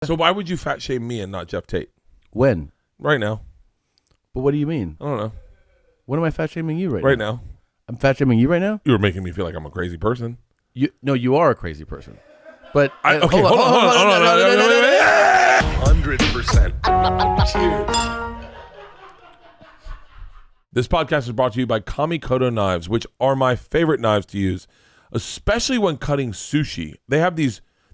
So why would you fat shame me and not Jeff Tate? When? Right now. But what do you mean? I don't know. When am I fat shaming you right now? I'm fat shaming you right now? You were making me feel like I'm a crazy person. You are a crazy person. But hold on. 100%. Cheers. This podcast is brought to you by Kamikoto knives, which are my favorite knives to use, especially when cutting sushi.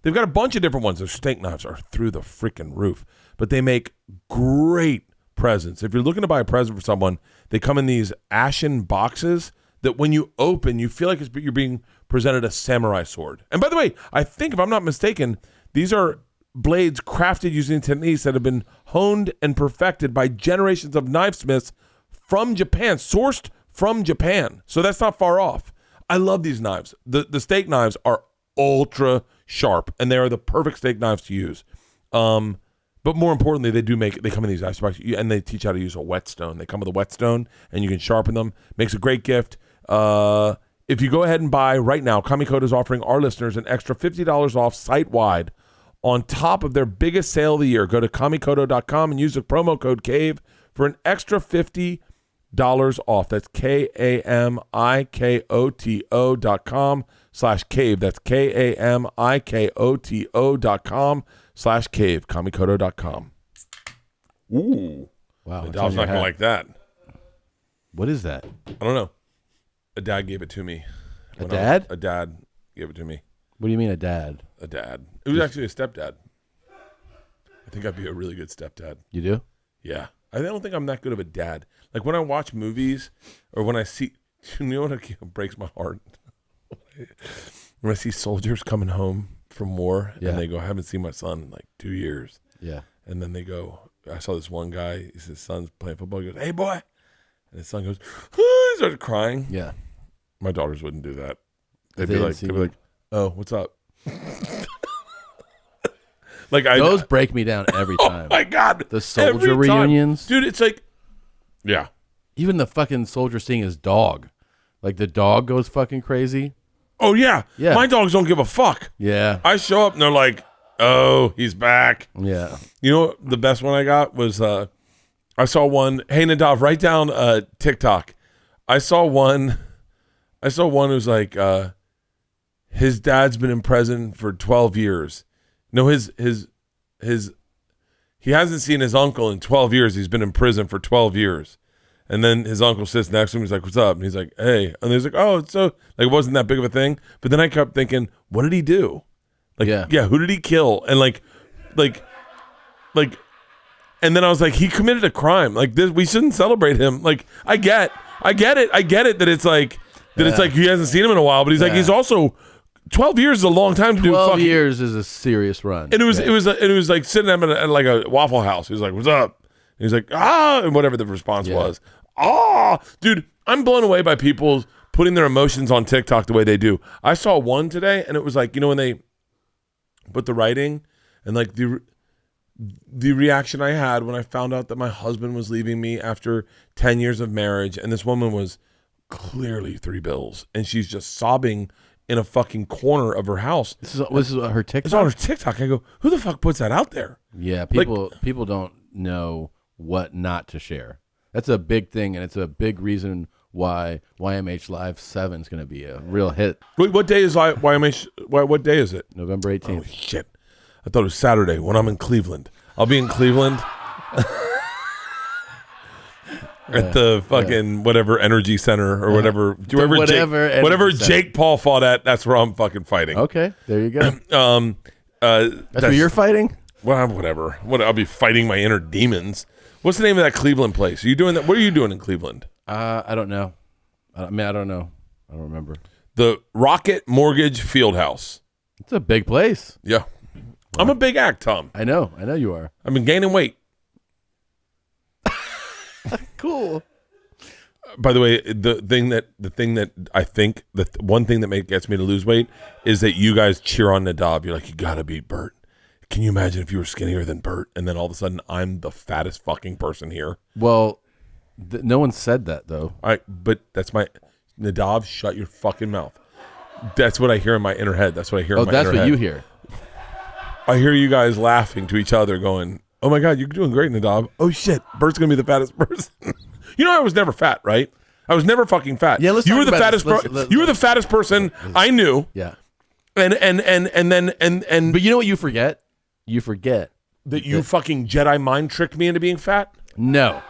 They've got a bunch of different ones. Their steak knives are through the freaking roof, but they make great presents. If you're looking to buy a present for someone, they come in these ashen boxes that when you open, you feel like you're being presented a samurai sword. And by the way, I think, if I'm not mistaken, these are blades crafted using techniques that have been honed and perfected by generations of knifesmiths from Japan, sourced from Japan. So that's not far off. I love these knives. The steak knives are ultra sharp, and they are the perfect steak knives to use. But more importantly, they come in these ice boxes, and they teach how to use a whetstone. They come with a whetstone, and you can sharpen them. Makes a great gift. If you go ahead and buy right now, Kamikoto is offering our listeners an extra $50 off site-wide on top of their biggest sale of the year. Go to kamikoto.com and use the promo code CAVE for an extra $50 off. That's kamikoto.com/cave. That's kamikoto.com/cave. Kamikoto.com. Ooh. Wow. My dog's not going to like that. What is that? I don't know. A dad gave it to me. A dad? A dad gave it to me. What do you mean a dad? A dad. It was actually a stepdad. I think I'd be a really good stepdad. You do? Yeah. I don't think I'm that good of a dad. Like when I watch movies or when I see, you know what breaks my heart? When I see soldiers coming home from war and they go, I haven't seen my son in like 2 years. Yeah. And then they go, I saw this one guy, his son's playing football. He goes, hey boy. And his son goes, he started crying. Yeah. My daughters wouldn't do that. They'd be like, oh, what's up? Those break me down every time. Oh my God. The soldier reunions. Dude, it's like, yeah. Even the fucking soldier seeing his dog. Like the dog goes fucking crazy. Oh, yeah. Yeah. My dogs don't give a fuck. Yeah. I show up and they're like, oh, he's back. Yeah. You know what the best one I got was, I saw one. Hey, Nadav, write down TikTok. I saw one who's like, his dad's been in prison for 12 years. No, he hasn't seen his uncle in 12 years. He's been in prison for 12 years. And then his uncle sits next to him. He's like, what's up? And he's like, hey. And he's like, oh, it's so, like, it wasn't that big of a thing. But then I kept thinking, what did he do? Like, yeah, who did he kill? And like, and then I was like, he committed a crime. Like this, we shouldn't celebrate him. Like, I get it that it's like, it's like he hasn't seen him in a while, but he's like, he's also 12 years is a long time to do. 12 years is a serious run. And it was like sitting at like a Waffle House. He was like, what's up? And he's like, and whatever the response was. Dude, I'm blown away by people putting their emotions on TikTok the way they do. I saw one today, and it was like, you know, when they put the writing and like the reaction I had when I found out that my husband was leaving me after 10 years of marriage, and this woman was clearly $3 bills, and she's just sobbing in a fucking corner of her house. This is her TikTok? It's on her TikTok. I go, who the fuck puts that out there? Yeah, people don't know what not to share. That's a big thing, and it's a big reason why YMH Live 7 is going to be a real hit. Wait, what day is YMH? What day is it? November 18th. Oh, shit. I thought it was Saturday when I'm in Cleveland. I'll be in Cleveland at the fucking whatever energy center or whatever. Whatever Jake Paul fought at, that's where I'm fucking fighting. Okay, there you go. That's where you're fighting? Well, whatever. I'll be fighting my inner demons. What's the name of that Cleveland place? Are you doing that? What are you doing in Cleveland? I don't know. I don't know. I don't remember. The Rocket Mortgage Fieldhouse. It's a big place. Yeah. Wow. I'm a big act, Tom. I know you are. I've been gaining weight. Cool. By the way, the one thing that gets me to lose weight is that you guys cheer on Nadav. You're like, you gotta beat Bert. Can you imagine if you were skinnier than Bert, and then all of a sudden I'm the fattest person here? Well, no one said that though. But that's my Nadav. Shut your fucking mouth. That's what I hear in my inner head. That's what I hear. In my that's inner what head. you hear. I hear you guys laughing to each other going, oh my God, you're doing great, Nadav. Oh shit, Bert's going to be the fattest person. You know I was never fat, right? I was never fucking fat. Yeah, let's you talk were the about fattest this. you were the fattest person I knew. Yeah. And But you know what you forget? You forget that you fucking Jedi mind tricked me into being fat? No.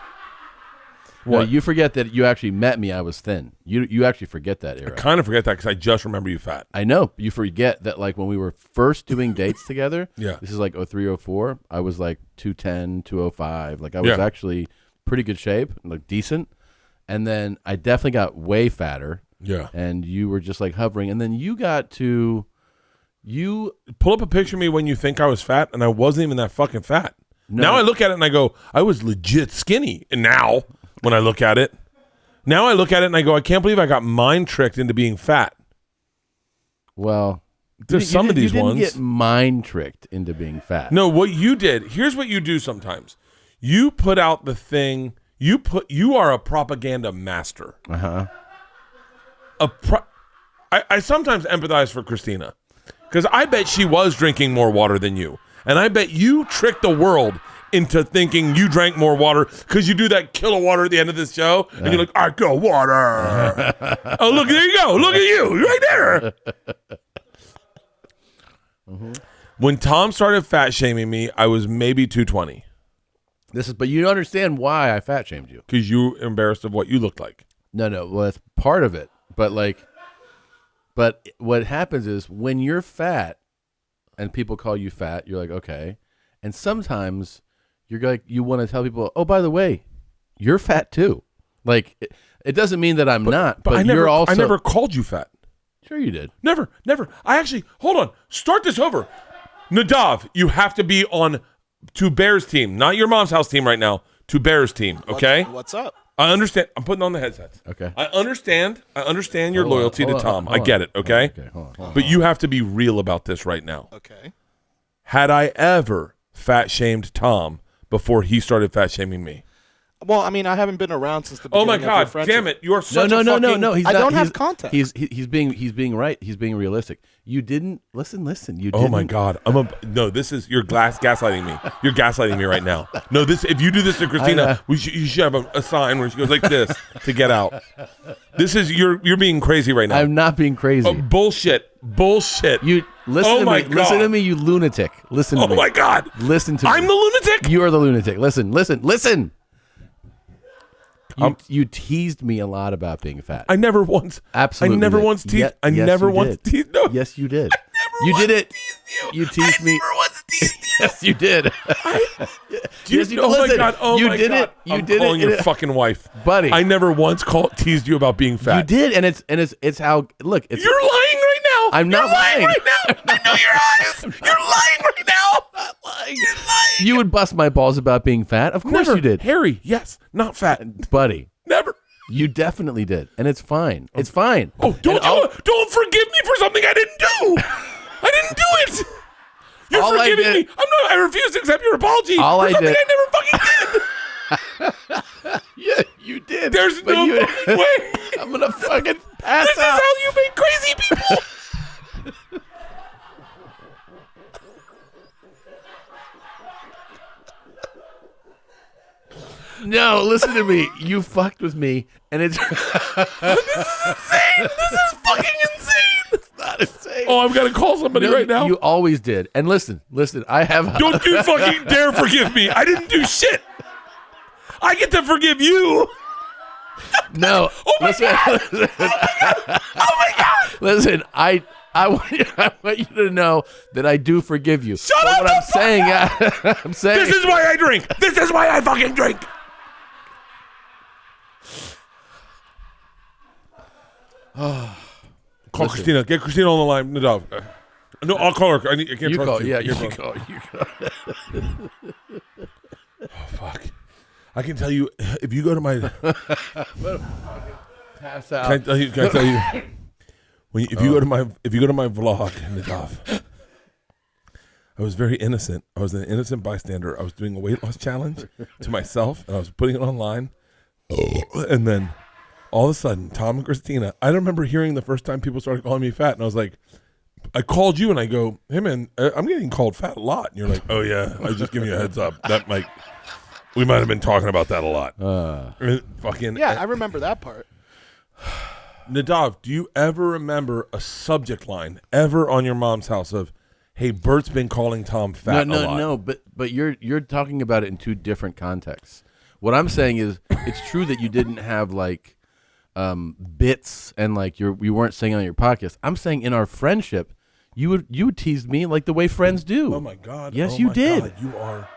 What? No, you forget that you actually met me. I was thin. You actually forget that era. I kind of forget that because I just remember you fat. I know. You forget that, like, when we were first doing dates together, Yeah. this is like 03, 04, I was like 210, 205. Like, I was actually pretty good shape, like decent. And then I definitely got way fatter. Yeah. And you were just like hovering. And then you got to, pull up a picture of me when you think I was fat, and I wasn't even that fucking fat. No. Now I look at it and I go, I was legit skinny. And now, when I look at it, and I go, I can't believe I got mind tricked into being fat. Well, there's some of these you ones. didn't get mind tricked into being fat. No, what you did, here's what you do sometimes. You put out the thing, you are a propaganda master. Uh-huh. I sometimes empathize for Christina because I bet she was drinking more water than you. And I bet you tricked the world into thinking you drank more water because you do that kill of water at the end of this show. And you're like, I go water. Oh, look, there you go. Look at you right there. Mm-hmm. When Tom started fat shaming me, I was maybe 220. But you don't understand why I fat shamed you. Because you were embarrassed of what you looked like. No. Well, that's part of it. But what happens is when you're fat and people call you fat, you're like, okay. And sometimes you're like, you want to tell people, oh, by the way, you're fat too. Like, it doesn't mean that I'm not, but you're also. I never called you fat. Sure you did. Never. I actually, hold on. Start this over. Nadav, you have to be on To Bear's team, not your mom's house team right now. To Bear's team, okay? What's up? I understand. I'm putting on the headsets. Okay. I understand your loyalty to Tom. I get it, okay? Okay, hold on. But you have to be real about this right now. Okay. Had I ever fat shamed Tom before he started fat shaming me? Well, I mean, I haven't been around since the Oh beginning my of your God, friendship. damn it. You are such No. a fucking... No. I don't have context. He's being right. He's being realistic. You didn't listen. You Oh didn't. my God. This is, you're gaslighting me. You're gaslighting me right now. No, if you do this to Christina, you should have a sign where she goes like this to get out. This is, you're being crazy right now. I'm not being crazy. Oh, bullshit. You listen to me. Listen to me, you lunatic. Listen to me. Oh my God. Listen to me. I'm the lunatic? You are the lunatic. Listen. You teased me a lot about being fat. I never once. Absolutely. I never once teased. I never once teased. No. Yes, you did. You did it. You teased me. I never once teased you. Yes, you did. Oh my God. Oh you my did God. it. You I'm did calling it. your fucking wife, buddy. I never once teased you about being fat. You did, and it's how. Look, it's. You're lying right now. I'm not lying right now. I know your eyes. You're lying right now. I'm not lying. You're lying. You would bust my balls about being fat. Of course Never. you did, Harry. Yes, not fat, buddy. Never. You definitely did, and it's fine. It's fine. Oh, don't forgive me for something I didn't do. I didn't do it. You're All I forgiving did- me. I refuse to accept your apology All for I something did- I never fucking did. Yeah, you did. There's but no fucking way. I'm gonna fucking pass This is out. how you make crazy people. No, listen to me. You fucked with me, and it's This is insane. This is fucking insane. not insane. Oh, I'm gonna call somebody No, right now. You always did. And listen. I have. Don't you fucking dare forgive me. I didn't do shit. I get to forgive you. No. Oh my listen, God. listen. Oh my God. Listen, I want you to know that I do forgive you. Shut but up what the I'm fuck saying, up. I'm saying. This is why I drink. This is why I fucking drink. Call Christina. Get Christina on the line. Nadav. No, I'll call her. I can't You trust call. you. Yeah, You're you calling. call. Oh, fuck. I can tell you, if you go to my... Pass out. Can I tell you if you go to my vlog, Nadav, I was very innocent. I was an innocent bystander. I was doing a weight loss challenge to myself, and I was putting it online. And then all of a sudden, Tom and Christina, I don't remember hearing the first time people started calling me fat, and I was like, I called you and I go, hey man, I'm getting called fat a lot. And you're like, oh yeah, I was just giving you a heads up. We might have been talking about that a lot. Fucking Yeah, I remember that part. Nadav, do you ever remember a subject line ever on your mom's house of, hey, Bert's been calling Tom fat a lot? No, but you're talking about it in two different contexts. What I'm saying is, it's true that you didn't have like bits and like you weren't saying on your podcast. I'm saying in our friendship, you would tease me like the way friends do. Oh my God! Yes, you did. God, you are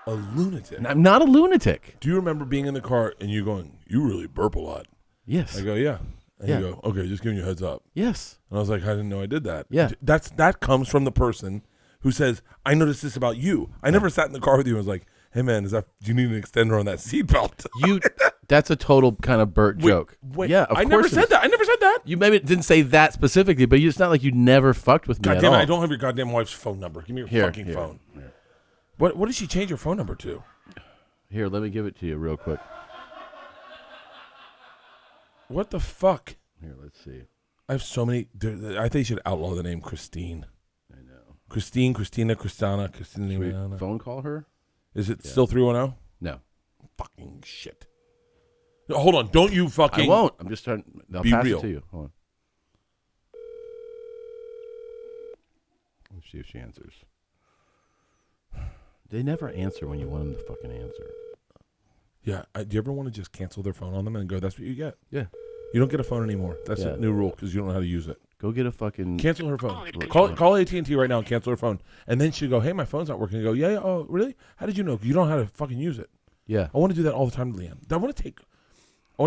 a lunatic. And I'm not a lunatic. Do you remember being in the car and you going, you really burp a lot? Yes. I go, yeah. And Yeah. you go, okay, just giving you a heads up. Yes. And I was like, I didn't know I did that. Yeah. That comes from the person who says, I noticed this about you. I never sat in the car with you and was like, hey man, do you need an extender on that seatbelt? That's a total kind of Bert joke. Wait, yeah, of I course never it said is. that. I never said that. You maybe didn't say that specifically, but it's not like you never fucked with me God at damn it, all. I don't have your goddamn wife's phone number. Give me your fucking phone. Here. What did she change your phone number to? Here, let me give it to you real quick. What the fuck? Here, let's see. I have so many. I think you should outlaw the name Christine. I know. Christine, Christina, Christina. Should we phone call her? Is it still 310? No. Fucking shit. No, hold on. Don't you fucking. I won't. I'm just trying. I'll Be pass real. it to you. Hold on. Let's see if she answers. They never answer when you want them to fucking answer. Yeah. Do you ever want to just cancel their phone on them and go, that's what you get? Yeah. You don't get a phone anymore. That's a new rule because you don't know how to use it. Go get a fucking... Cancel her phone. Call AT&T right now and cancel her phone. And then she'll go, hey, my phone's not working. And go, yeah, oh, really? How did you know? You don't know how to fucking use it. Yeah. I want to do that all the time, Leanne. I want to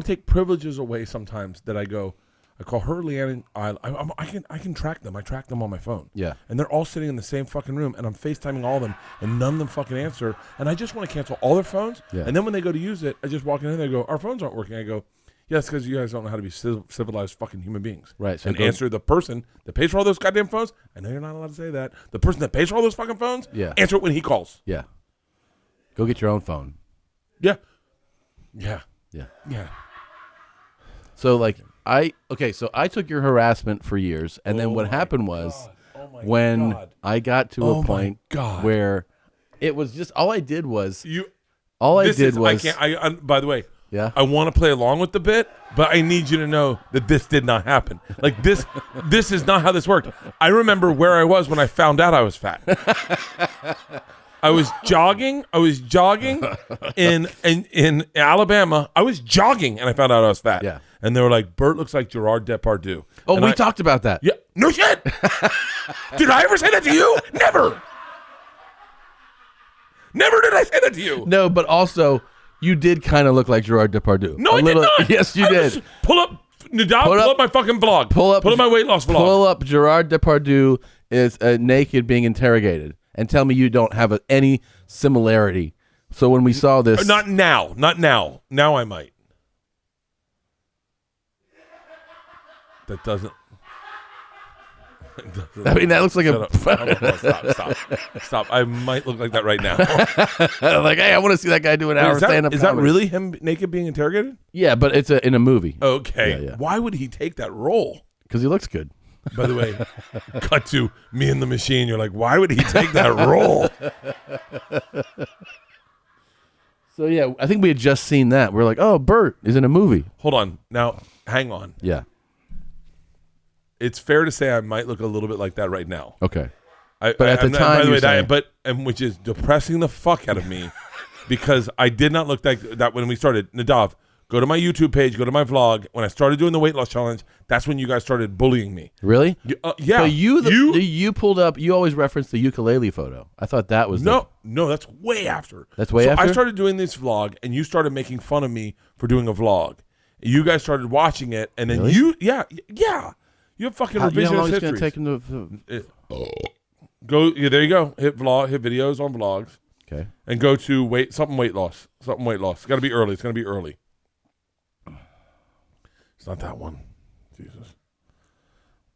take privileges away sometimes that I call her Leanne, and I can track them. I track them on my phone. Yeah. And they're all sitting in the same fucking room, and I'm FaceTiming all of them, and none of them fucking answer. And I just want to cancel all their phones. Yeah. And then when they go to use it, I just walk in and they go, our phones aren't working. I go, yes, because you guys don't know how to be civilized fucking human beings. Right. So and answer the person that pays for all those goddamn phones. I know you're not allowed to say that. The person that pays for all those fucking phones, answer it when he calls. Yeah. Go get your own phone. Yeah. Yeah. Yeah. Yeah. So like I took your harassment for years, and then what happened was when I got to a point where it was just all I did was by the way, yeah. I want to play along with the bit, but I need you to know that this did not happen. Like this is not how this worked. I remember where I was when I found out I was fat. I was jogging in Alabama. I was jogging and I found out I was fat. Yeah. And they were like, Bert looks like Gerard Depardieu. Oh, and we talked about that. Yeah. No shit. Did I ever say that to you? Never. Never did I say that to you. No, but also you did kind of look like Gerard Depardieu. No, I did not. Yes, you did. Pull up my fucking vlog. Pull up my weight loss vlog. Pull up Gerard Depardieu is naked being interrogated and tell me you don't have any similarity. So when we saw this, not now. Now I might. That doesn't. I mean, that looks like Stop. I might look like that right now. like, hey, I want to see that guy do an hour stand-up Is that really him naked being interrogated? Yeah, but it's in a movie. Okay. Yeah. Why would he take that role? Because he looks good. By the way, cut to me and the machine. You're like, why would he take that role? So, yeah, I think we had just seen that. We're like, oh, Bert is in a movie. Hold on. Now, hang on. Yeah. It's fair to say I might look a little bit like that right now. Okay. But at the time, by the way, which is depressing the fuck out of me because I did not look like that when we started. Nadav, go to my YouTube page, go to my vlog. When I started doing the weight loss challenge, that's when you guys started bullying me. Really? Yeah. So you pulled up, you always referenced the ukulele photo. I thought that was No, that's way after. That's way after? I started doing this vlog, and you started making fun of me for doing a vlog. You guys started watching it, and then Really? yeah. You have fucking revisionist how long history. it's going to take him to... Go, yeah, there you go. Hit videos on vlogs. Okay. And go to weight loss. It's got to be early. It's going to be early. It's not that one. Jesus.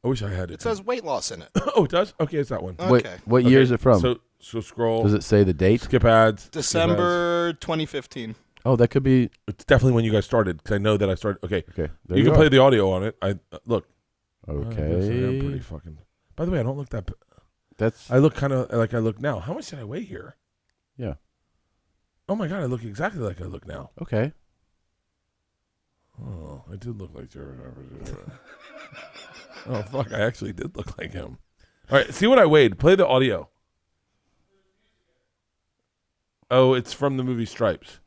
I wish I had it. It says weight loss in it. Oh, it does? Okay, it's that one. Okay. What year is it from? So scroll. Does it say the date? Skip ads. December 2015. Oh, that could be... It's definitely when you guys started because I know that I started. Okay. Okay. You can play the audio on it. Look. Okay. I am pretty fucking. By the way, I don't look that. That's I look kind of like I look now. How much did I weigh here? yeah. Oh my god, I look exactly like I look now. Okay. Oh, I did look like Gerard. Oh fuck, I actually did look like him. All right, see what I weighed. Play the audio. Oh, it's from the movie Stripes.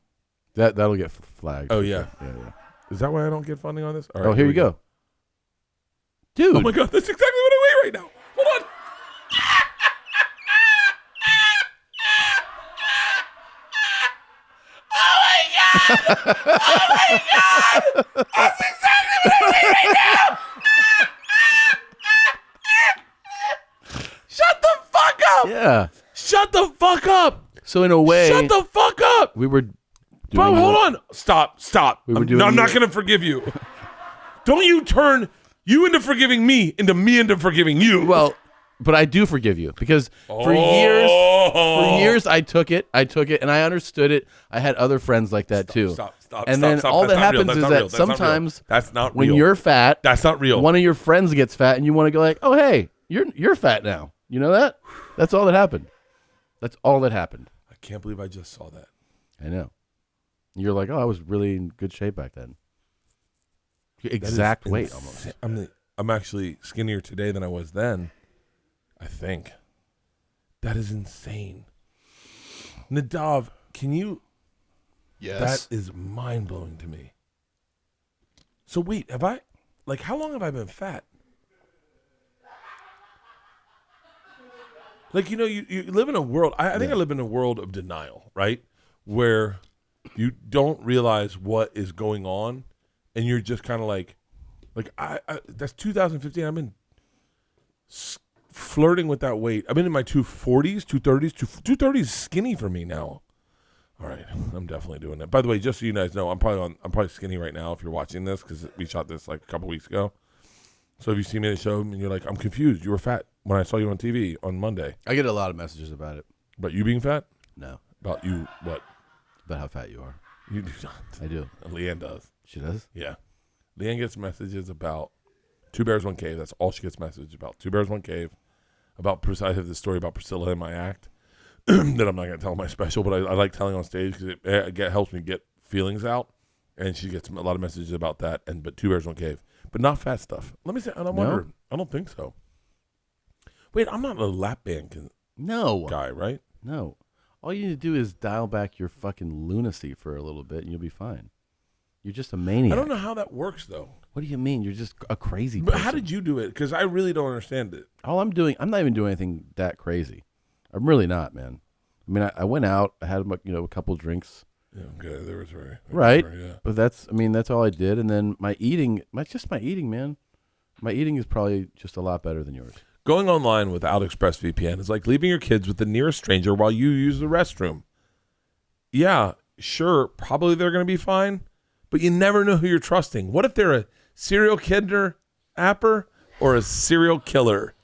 That'll get flagged. Oh for yeah. sure. Yeah. Is that why I don't get funding on this? All right, Oh, here you we go. Dude. Oh my god, that's exactly what I weigh right now. Hold on. That's exactly what I weigh right now. Shut the fuck up. Yeah. Shut the fuck up. So in a way, Shut the fuck up. we were doing Bro, hold on. Stop. We were I'm doing not your- going to forgive you. Don't you turn you into forgiving me into forgiving you. Well, but I do forgive you because for years I took it and I understood it. I had other friends like that too. Stop. And then all that happens is that sometimes that's not when real. you're fat, That's not real. one of your friends gets fat and you want to go like, "Oh, hey, you're fat now." You know that? That's all that happened. That's all that happened. I can't believe I just saw that. I know. You're like, "Oh, I was really in good shape back then." Exact That is weight insane. almost. I'm actually skinnier today than I was then. I think. That is insane. Nadav, can you? Yes. That is mind blowing to me. So wait, have I? Like, how long have I been fat? Like, you live in a world. I think I live in a world of denial, right? Where you don't realize what is going on, and you're just kind of like I that's 2015. I've been flirting with that weight. I've been in my 240s, 230s. 230s is skinny for me now. All right, I'm definitely doing that. By the way, just so you guys know, I'm probably skinny right now if you're watching this because we shot this like a couple weeks ago. So if you see me at the show and you're like, I'm confused, you were fat when I saw you on TV on Monday. I get a lot of messages about it. About you being fat? No, About you what? about how fat you are. You do not. I do. Leanne does. She does. Yeah. Leanne gets messages about Two Bears, One Cave. That's all she gets messages about. Two Bears, One Cave. I have this story about Priscilla in my act that I'm not going to tell in my special, but I like telling on stage because it helps me get feelings out. And she gets a lot of messages about that. But Two Bears, One Cave. But not fat stuff. Let me say, and I'm wondering. I don't think so. Wait, I'm not a lap band No. guy, right? No. All you need to do is dial back your fucking lunacy for a little bit and you'll be fine. You're just a maniac. I don't know how that works, though. What do you mean? You're just a crazy But person. how did you do it? Because I really don't understand it. All I'm not even doing anything that crazy. I'm really not, man. I mean, I went out, I had a couple drinks. Yeah, okay, there was Right. yeah. But that's all I did. And then my eating, man. My eating is probably just a lot better than yours. Going online without ExpressVPN is like leaving your kids with the nearest stranger while you use the restroom. Yeah, sure, probably they're going to be fine, but you never know who you're trusting. What if they're a serial kidnapper or a serial killer?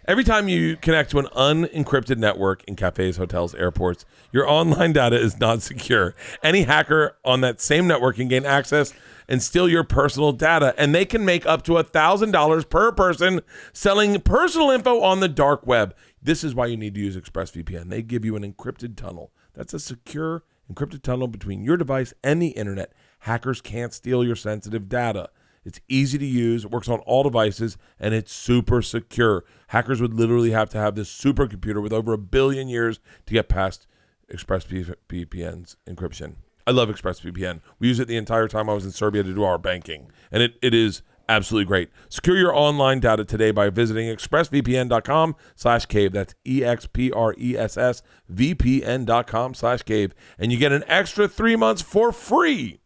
Every time you connect to an unencrypted network in cafes, hotels, airports, your online data is not secure. Any hacker on that same network can gain access and steal your personal data, and they can make up to $1,000 per person selling personal info on the dark web. This is why you need to use ExpressVPN. They give you an encrypted tunnel. That's a secure encrypted tunnel between your device and the internet. Hackers can't steal your sensitive data. It's easy to use, it works on all devices, and it's super secure. Hackers would literally have to have this supercomputer with over 1 billion years to get past ExpressVPN's encryption. I love ExpressVPN. We use it the entire time I was in Serbia to do our banking, and it is absolutely great. Secure your online data today by visiting expressvpn.com/cave. That's expressvpn.com/cave, and you get an extra 3 months for free.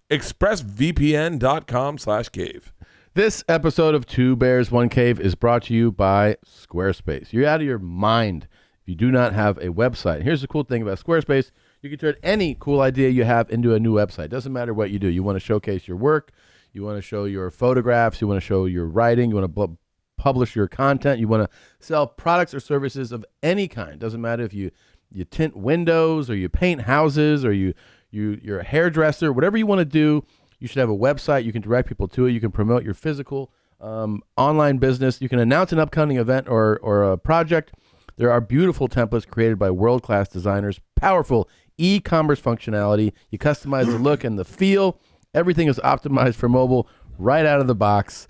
expressvpn.com/cave. This episode of Two Bears, One Cave is brought to you by Squarespace. You're out of your mind if you do not have a website. Here's the cool thing about Squarespace. You can turn any cool idea you have into a new website. Doesn't matter what you do. You want to showcase your work. You want to show your photographs. You want to show your writing. You want to publish your content. You want to sell products or services of any kind. Doesn't matter if you tint windows or you paint houses or you're a hairdresser. Whatever you want to do, you should have a website. You can direct people to it. You can promote your physical online business. You can announce an upcoming event or a project. There are beautiful templates created by world-class designers, powerful e-commerce functionality. You customize the look and the feel. Everything is optimized for mobile right out of the box.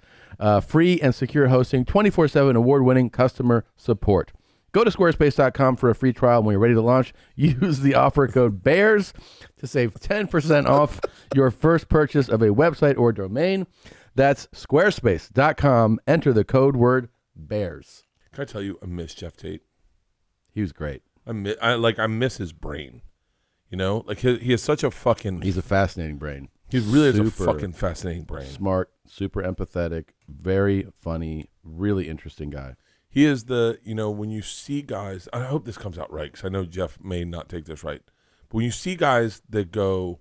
Free and secure hosting, 24/7 award-winning customer support. Go to squarespace.com for a free trial. When you're ready to launch, use the offer code BEARS to save 10% off your first purchase of a website or domain. That's squarespace.com. Enter the code word BEARS. Can I tell you, I miss Jeff Tate. He was great. I miss his brain. You know, like he has such a fucking. He's a fascinating brain. He really is a fucking fascinating brain. Smart, super empathetic, very funny, really interesting guy. He is when you see guys, I hope this comes out right because I know Jeff may not take this right, but when you see guys that go,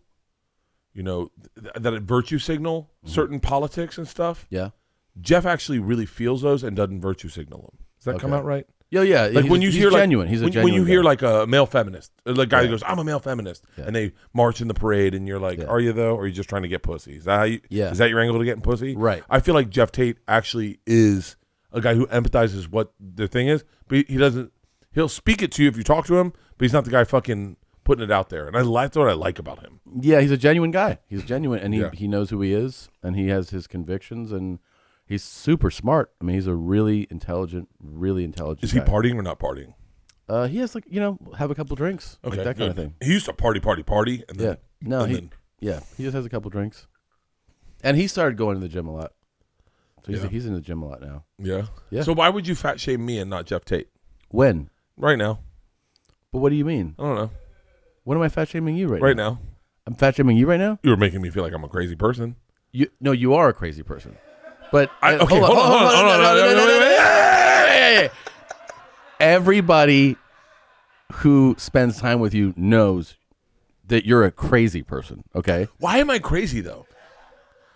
that virtue signal certain politics and stuff, yeah, Jeff actually really feels those and doesn't virtue signal them. Does that come out right? Yeah. Like when you hear genuine. Like, he's a when genuine you guy. hear like a male feminist, like guy who goes, "I'm a male feminist," and they march in the parade, and you're like, "Are you though? Or are you just trying to get pussy? Is that how you? Is that your angle to getting pussy?" Right. I feel like Jeff Tate actually is a guy who empathizes what the thing is, but he doesn't. He'll speak it to you if you talk to him, but he's not the guy fucking putting it out there. And that's what I like about him. Yeah, he's a genuine guy. He's genuine, and he knows who he is, and he has his convictions, and he's super smart. I mean, he's a really intelligent Is he guy. partying or not partying? He has have a couple drinks, Okay, like that kind of thing. He used to party, and then, he just has a couple drinks, and he started going to the gym a lot. So he's in the gym a lot now. Yeah. So why would you fat shame me and not Jeff Tate? When? Right now. But what do you mean? I don't know. When am I fat shaming you right now? I'm fat shaming you right now? You were making me feel like I'm a crazy person. You are a crazy person. But hold on. Everybody who spends time with you knows that you're a crazy person, okay? Why am I crazy though?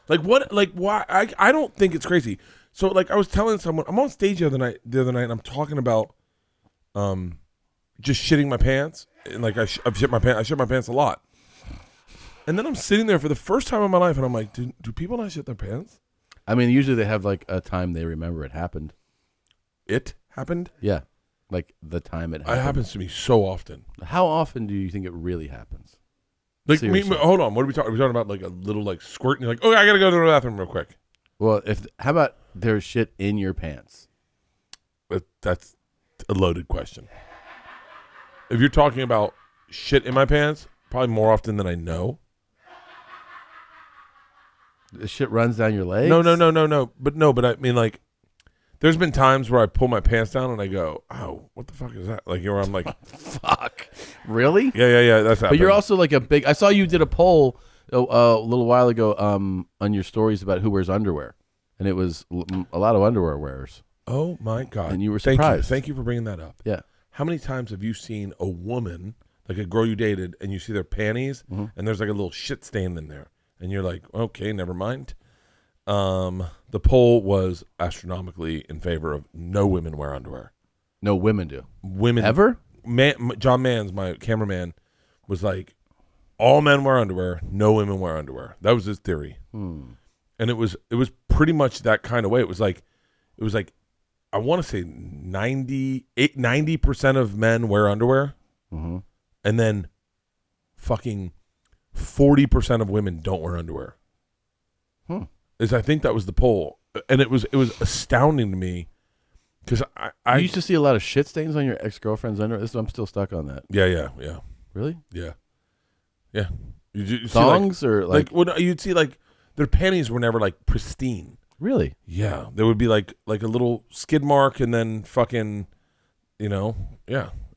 Like what? Like why? I don't think it's crazy. So like I was telling someone, I'm on stage the other night, and I'm talking about, just shitting my pants, and like I've shit my pants. I shit my pants a lot, and then I'm sitting there for the first time in my life, and I'm like, do people not shit their pants? I mean, usually they have like a time they remember it happened. It happened? Yeah, like the time it happened. It happens to me so often. How often do you think it really happens? Like, hold on. What are we talking? Are we talking about like a little like squirt? And you're like, oh, I gotta go to the bathroom real quick. Well, how about there's shit in your pants? That's a loaded question. If you're talking about shit in my pants, probably more often than I know. The shit runs down your legs? No. But I mean, like, there's been times where I pull my pants down and I go, oh, what the fuck is that? Like, I'm like, fuck. Really? Yeah. That's happened. But you're also like I saw you did a poll a little while ago on your stories about who wears underwear. And it was a lot of underwear wearers. Oh, my God. And you were surprised. Thank you for bringing that up. Yeah. How many times have you seen a woman, like a girl you dated, and you see their panties, and there's like a little shit stain in there? And you're like, okay, never mind. The poll was astronomically in favor of no women wear underwear. No women do. Women ever? John Manns, my cameraman, was like, all men wear underwear, no women wear underwear. That was his theory. And it was pretty much that kind of way. It was like I want to say 90% of men wear underwear, and then fucking 40% of women don't wear underwear. I think that was the poll, and it was astounding to me because I used to see a lot of shit stains on your ex-girlfriend's underwear. I'm still stuck on that. Yeah. Really? Yeah. You Thongs see or like you'd see like their panties were never like pristine. Really? Yeah, there would be like a little skid mark, and then fucking, yeah.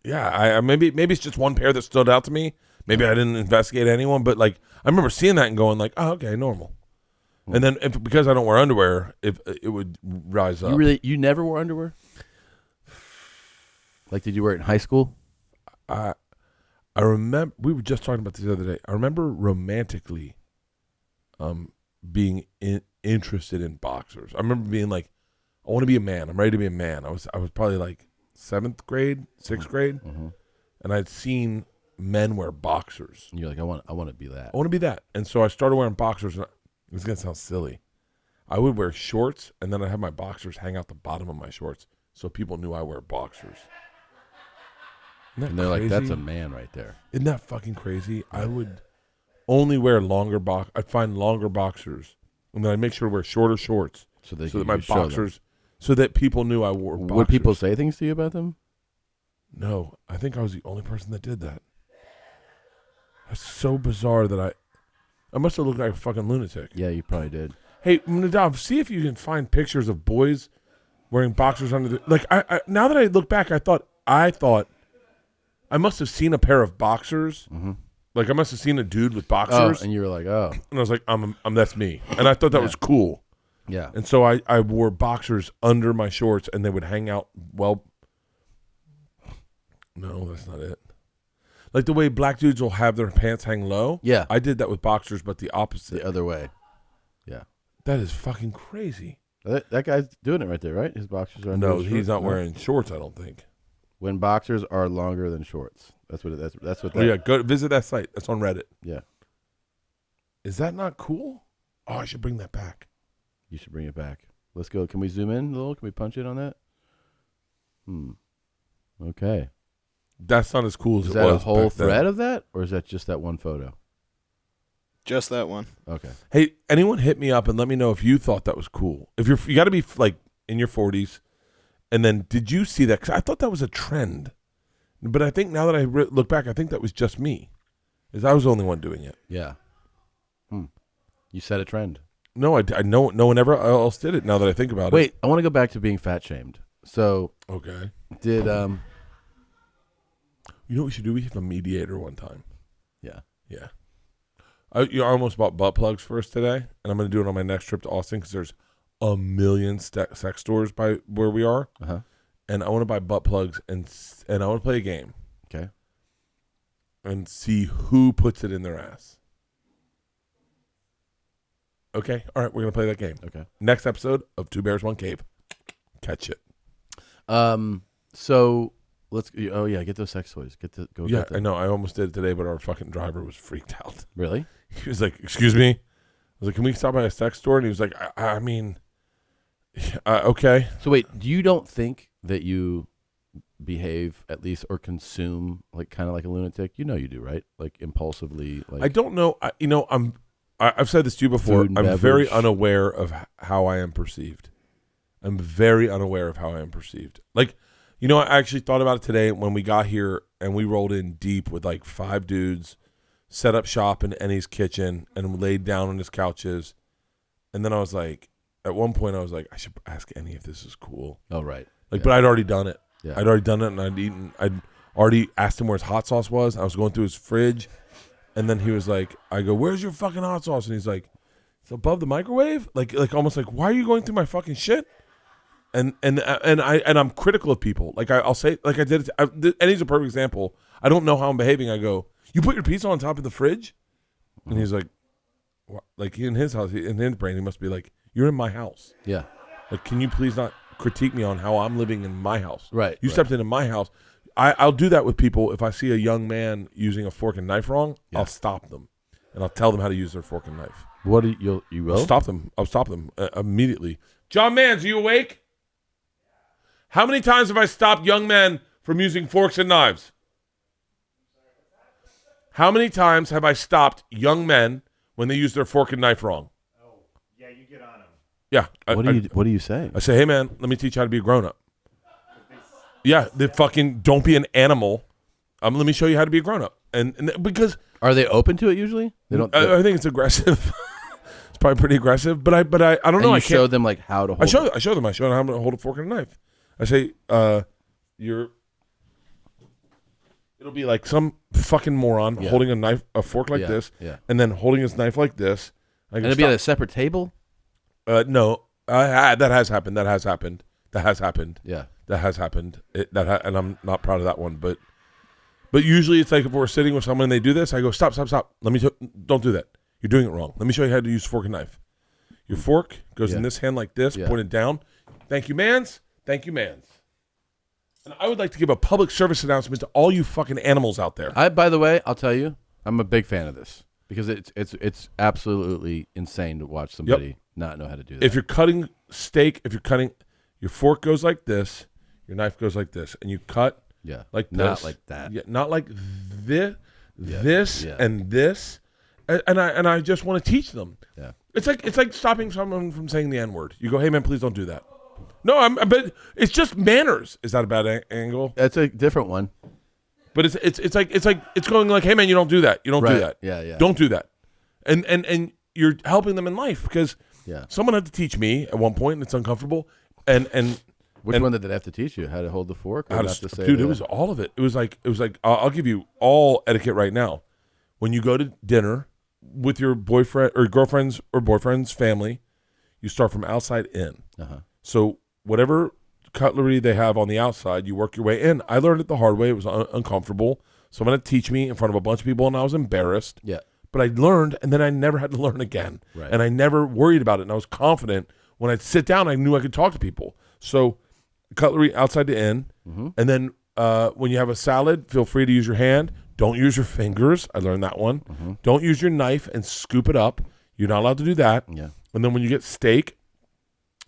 I maybe it's just one pair that stood out to me. Maybe I didn't investigate anyone, but like I remember seeing that and going like, oh, okay, normal. And then because I don't wear underwear, if it would rise up. You never wore underwear? Like, did you wear it in high school? I remember we were just talking about this the other day. I remember romantically, being interested in boxers. I remember being like, I want to be a man. I'm ready to be a man. I was probably like 7th grade, 6th grade, and I'd seen men wear boxers. And you're like, I want to be that. I want to be that. And so I started wearing boxers. And it's gonna sound silly. I would wear shorts, and then I'd have my boxers hang out the bottom of my shorts so people knew I wear boxers. Isn't that And they're like, crazy? that's a man right there. Isn't that fucking crazy? I would only wear I'd find longer boxers, and then I'd make sure to wear shorter shorts So that my boxers, so that people knew I wore boxers. Would people say things to you about them? No, I think I was the only person that did that. It's so bizarre that I must have looked like a fucking lunatic. Yeah, you probably did. Hey, Nadav, see if you can find pictures of boys wearing boxers under the... Like, I now that I look back, I thought I must have seen a pair of boxers. Mm-hmm. Like, I must have seen a dude with boxers. Oh, and you were like, oh. And I was like, I'm that's me. And I thought that was cool. Yeah. And so I wore boxers under my shorts, and they would hang out, well... No, that's not it. Like the way black dudes will have their pants hang low. Yeah. I did that with boxers, but the opposite. The other way. Yeah. That is fucking crazy. That guy's doing it right there, right? His boxers are under No, his he's shorts? not No? wearing shorts, I don't think. When boxers are longer than shorts. That's what that's what that. Oh, yeah, go visit that site. That's on Reddit. Yeah. Is that not cool? Oh, I should bring that back. You should bring it back. Let's go. Can we zoom in a little? Can we punch in on that? Okay. That's not as cool as Is it that was a whole back then. thread of that, or is that just that one photo? Just that one. Okay. Hey, anyone hit me up and let me know if you thought that was cool. If you got to be like in your 40s, and then did you see that? Because I thought that was a trend, but I think now that I look back, I think that was just me, because I was the only one doing it. Yeah. You set a trend. No, I know no one ever else did it. Now that I think about it. Wait, I want to go back to being fat shamed. So Okay. did You know what we should do? We have a mediator one time. yeah. Yeah. I almost bought butt plugs for us today, and I'm going to do it on my next trip to Austin because there's a million sex stores by where we are, and I want to buy butt plugs and I want to play a game. Okay. And see who puts it in their ass. Okay. All right. We're going to play that game. Okay. Next episode of Two Bears, One Cave. Catch it. So let's. Oh yeah, get those sex toys. Go. Yeah, get them. I know. I almost did it today, but our fucking driver was freaked out. Really? He was like, "Excuse me." I was like, "Can we stop by a sex store?" And he was like, "I mean, okay." So wait, you don't think that you behave at least or consume like kind of like a lunatic? You know you do, right? Like impulsively. Like I don't know. I've said this to you before. Food and I'm very beverage. unaware of how I am perceived. I'm very unaware of how I am perceived. Like, I actually thought about it today when we got here and we rolled in deep with like 5 dudes, set up shop in Ennie's kitchen and laid down on his couches. And then I was like, at one point I was like, I should ask Ennie if this is cool. Oh right. Like, Yeah. but I'd already done it. Yeah. I'd already done it, and I'd already asked him where his hot sauce was. I was going through his fridge, and then he was like, I go, "Where's your fucking hot sauce?" And he's like, "It's above the microwave." Like almost like, "Why are you going through my fucking shit?" And I'm critical of people. Like I'll say, like I did it. And he's a perfect example. I don't know how I'm behaving. I go, "You put your pizza on top of the fridge," and he's like, what? Like in his house, in his brain, he must be like, "You're in my house. Yeah. Like, can you please not critique me on how I'm living in my house? Right. You stepped into my house." I'll do that with people. If I see a young man using a fork and knife wrong, I'll stop them, and I'll tell them how to use their fork and knife. What do you will? I'll stop them. Immediately. John Mans, are you awake? How many times have I stopped young men from using forks and knives? How many times have I stopped young men when they use their fork and knife wrong? Oh, yeah, you get on them. Yeah. What do you say? I say, "Hey man, let me teach you how to be a grown up." Yeah, they fucking don't be an animal. Let me show you how to be a grown up, and because Are they open to it usually? They don't. I think it's aggressive. It's probably pretty aggressive, but I don't and know. you I show can't. them like how to hold. I show them how to hold a fork and a knife. I say, it'll be like some fucking moron holding a fork like this, and then holding his knife like this. And it'll be at a separate table. No, that has happened. Yeah. That has happened. And I'm not proud of that one. But usually it's like if we're sitting with someone and they do this, I go, stop. Don't do that. You're doing it wrong. Let me show you how to use fork and knife. Your fork goes in this hand like this, pointed down. Thank you, mans. And I would like to give a public service announcement to all you fucking animals out there. By the way, I'll tell you, I'm a big fan of this Because it's absolutely insane to watch somebody not know how to do that. If you're cutting steak, your fork goes like this, your knife goes like this, and you cut like this. Not like that. Yeah, not like this and this. And I just want to teach them. Yeah. It's like stopping someone from saying the N-word. You go, hey man, please don't do that. No, but it's just manners. Is that a bad angle? That's a different one. But it's going like, hey man, you don't do that. You don't do that. Yeah. Don't do that. And you're helping them in life because someone had to teach me at one point, and it's uncomfortable. And which one did they have to teach you? How to hold the fork? Or how not to say dude, it was all of it. It was like I'll give you all etiquette right now. When you go to dinner with your boyfriend or girlfriend's or boyfriend's family, you start from outside in. So whatever cutlery they have on the outside, you work your way in. I learned it the hard way. It was uncomfortable. Someone had to teach me in front of a bunch of people, and I was embarrassed. Yeah. But I learned, and then I never had to learn again. Right. And I never worried about it, and I was confident. When I'd sit down, I knew I could talk to people. So cutlery outside to in. And then when you have a salad, feel free to use your hand. Don't use your fingers. I learned that one. Don't use your knife and scoop it up. You're not allowed to do that. Yeah. And then when you get steak,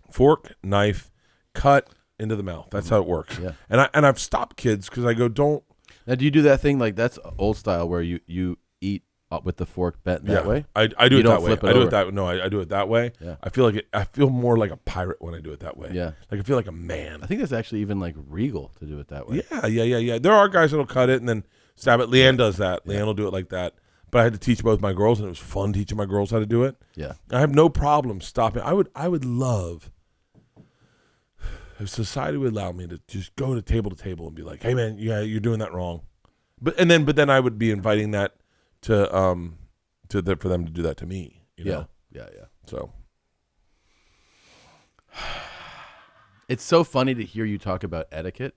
fork, knife, cut into the mouth. That's how it works. Yeah. And I've stopped kids because I go, don't. Now, do you do that thing like that's old style where you eat with the fork bent that way? I do You it don't that way. flip it I do over. it that. No, I do it that way. Yeah. I feel more like a pirate when I do it that way. Yeah. Like I feel like a man. I think that's actually even like regal to do it that way. Yeah. There are guys that'll cut it and then stab it. Leanne does that. Leanne will do it like that. But I had to teach both my girls, and it was fun teaching my girls how to do it. Yeah. I have no problem stopping. I would love if society would allow me to just go to table and be like, hey man, you're doing that wrong. But then I would be inviting that for them to do that to me. You know? Yeah. So It's so funny to hear you talk about etiquette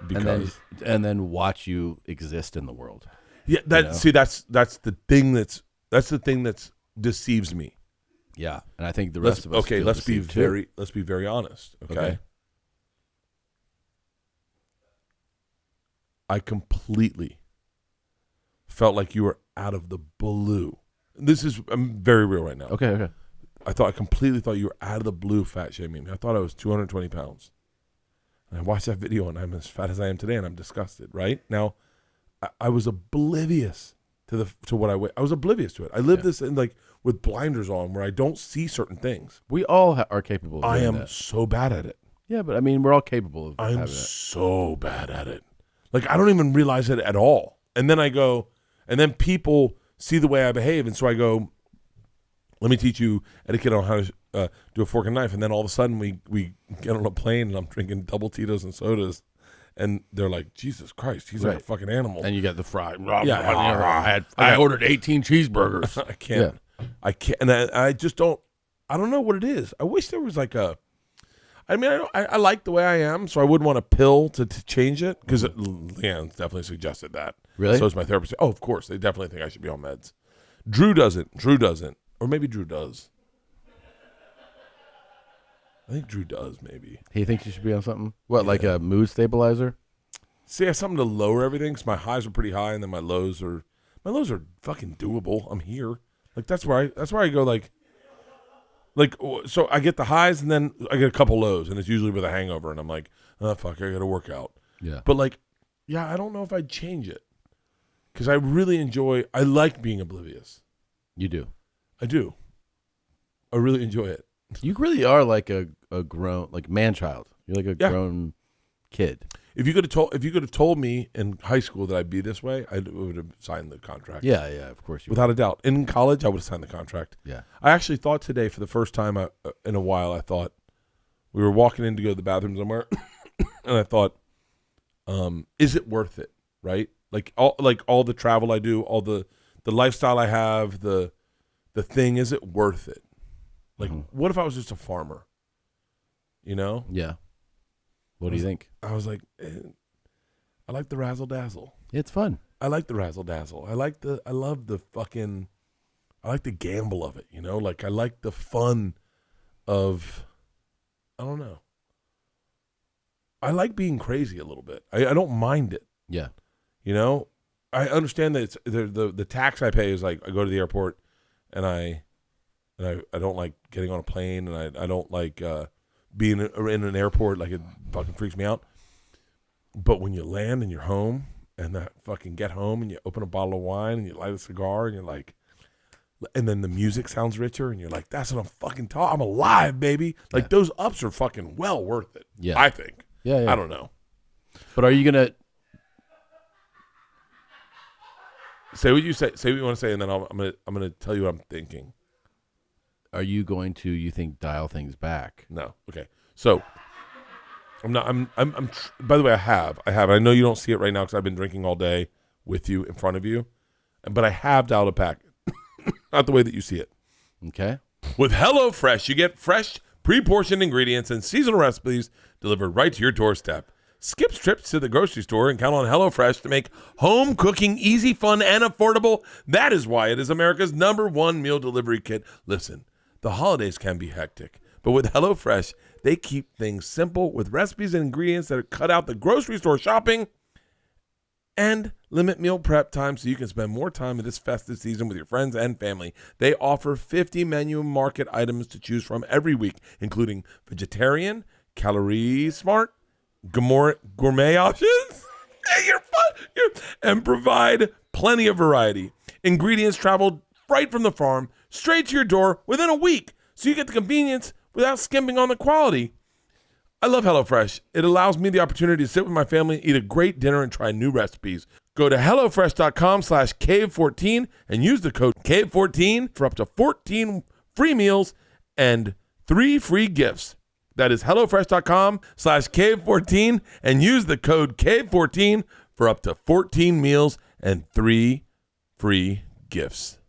because and then watch you exist in the world. yeah, that's the thing that's deceives me. Yeah, and I think the rest of us. Okay, feel let's be deceived too. very honest. Okay. I completely felt like you were out of the blue. I'm very real right now. Okay. I completely thought you were out of the blue fat shaming me. I thought I was 220 pounds. And I watched that video, and I'm as fat as I am today, and I'm disgusted. Right now, I was oblivious to what I weigh. I was oblivious to it. I live this in like with blinders on, where I don't see certain things. We all are capable of I doing am that. so bad at it. Yeah, but I mean, we're all capable of having I'm it. so bad at it. Like I don't even realize it at all. And then people see the way I behave, and so I go, let me teach you etiquette on how to do a fork and knife. And then all of a sudden we get on a plane, and I'm drinking double Tito's and sodas, and they're like, Jesus Christ, he's like a fucking animal. And you got the fry. I ordered 18 cheeseburgers. I can't. I can't. And I just don't. I don't know what it is. I wish there was like a. I mean, I like the way I am, so I wouldn't want a pill to change it, because Leanne definitely suggested that. Really? So is my therapist. Oh, of course. They definitely think I should be on meds. Drew doesn't. Or maybe Drew does. I think Drew does, maybe. He thinks you should be on something? What, like a mood stabilizer? See, I have something to lower everything, because my highs are pretty high, and then my lows are fucking doable. I'm here. Like, that's where I go, like, so I get the highs, and then I get a couple lows, and it's usually with a hangover, and I'm like, oh, fuck, I got to work out. Yeah. But, like, yeah, I don't know if I'd change it, because I really I like being oblivious. You do. I do. I really enjoy it. You really are like a grown, like man-child. You're like a grown kid. If you could have told me in high school that I'd be this way, I would have signed the contract. Yeah, of course you would. Without a doubt. In college, I would have signed the contract. Yeah. I actually thought today, for the first time in a while, I thought we were walking in to go to the bathroom somewhere, and I thought, is it worth it? Right? Like all the travel I do, all the lifestyle I have, the thing, is it worth it? Like, what if I was just a farmer? You know? Yeah. What do you think? I was like, I like the razzle dazzle. It's fun. I like the razzle dazzle. I like the gamble of it, you know? Like, I like the fun of, I don't know. I like being crazy a little bit. I don't mind it. Yeah. You know? I understand that it's the tax I pay is like I go to the airport and I don't like getting on a plane and I don't like being in an airport, like it fucking freaks me out. But when you land and you're home and that fucking get home and you open a bottle of wine and you light a cigar and you're like, and then the music sounds richer and you're like, that's what I'm fucking talking. I'm alive, baby. Like those ups are fucking well worth it. Yeah. I think. Yeah. I don't know. But are you going to... Say what you say. Say what you want to say, and then I'm gonna tell you what I'm thinking. Are you going to, you think, dial things back? No. Okay. So I'm not. By the way, I have. I know you don't see it right now because I've been drinking all day with you in front of you, but I have dialed it back. Not the way that you see it. Okay. With HelloFresh, you get fresh, pre-portioned ingredients and seasonal recipes delivered right to your doorstep. Skip trips to the grocery store and count on HelloFresh to make home cooking easy, fun, and affordable. That is why it is America's #1 meal delivery kit. Listen, the holidays can be hectic, but with HelloFresh, they keep things simple with recipes and ingredients that cut out the grocery store shopping and limit meal prep time so you can spend more time in this festive season with your friends and family. They offer 50 menu market items to choose from every week, including vegetarian, calorie smart, gourmet options. Hey, you're fun. And provide plenty of variety. Ingredients traveled right from the farm straight to your door within a week, so you get the convenience without skimping on the quality. I love HelloFresh. It allows me the opportunity to sit with my family, eat a great dinner, and try new recipes. Go to HelloFresh.com/Cave14 and use the code Cave14 for up to 14 free meals and 3 free gifts. That is HelloFresh.com/Cave14 and use the code Cave14 for up to 14 meals and 3 free gifts.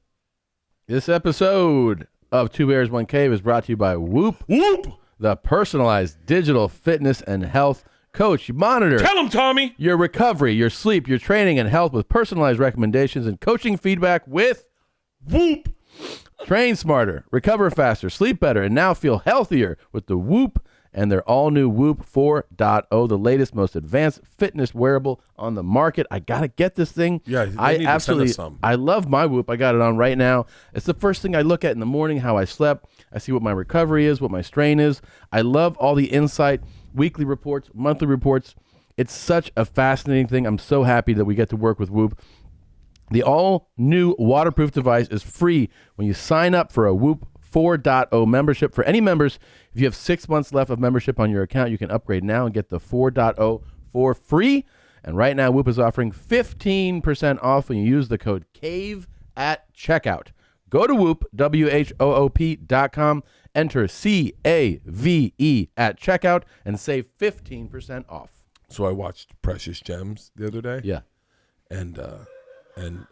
This episode of Two Bears, One Cave is brought to you by Whoop. Whoop! The personalized digital fitness and health coach. You monitor Tell him, Tommy! your recovery, your sleep, your training, and health with personalized recommendations and coaching feedback with Whoop! Train smarter, recover faster, sleep better, and now feel healthier with the Whoop and their all-new Whoop 4.0, the latest, most advanced fitness wearable on the market. I got to get this thing. Yeah, they I need to send us some. I love my Whoop. I got it on right now. It's the first thing I look at in the morning, how I slept. I see what my recovery is, what my strain is. I love all the insight, weekly reports, monthly reports. It's such a fascinating thing. I'm so happy that we get to work with Whoop. The all-new waterproof device is free when you sign up for a Whoop 4.0 membership. For any members, if you have 6 months left of membership on your account, you can upgrade now and get the 4.0 for free. And right now, Whoop is offering 15% off when you use the code CAVE at checkout. Go to Whoop, WHOOP.com, enter CAVE at checkout, and save 15% off. So I watched Precious Gems the other day. Yeah. And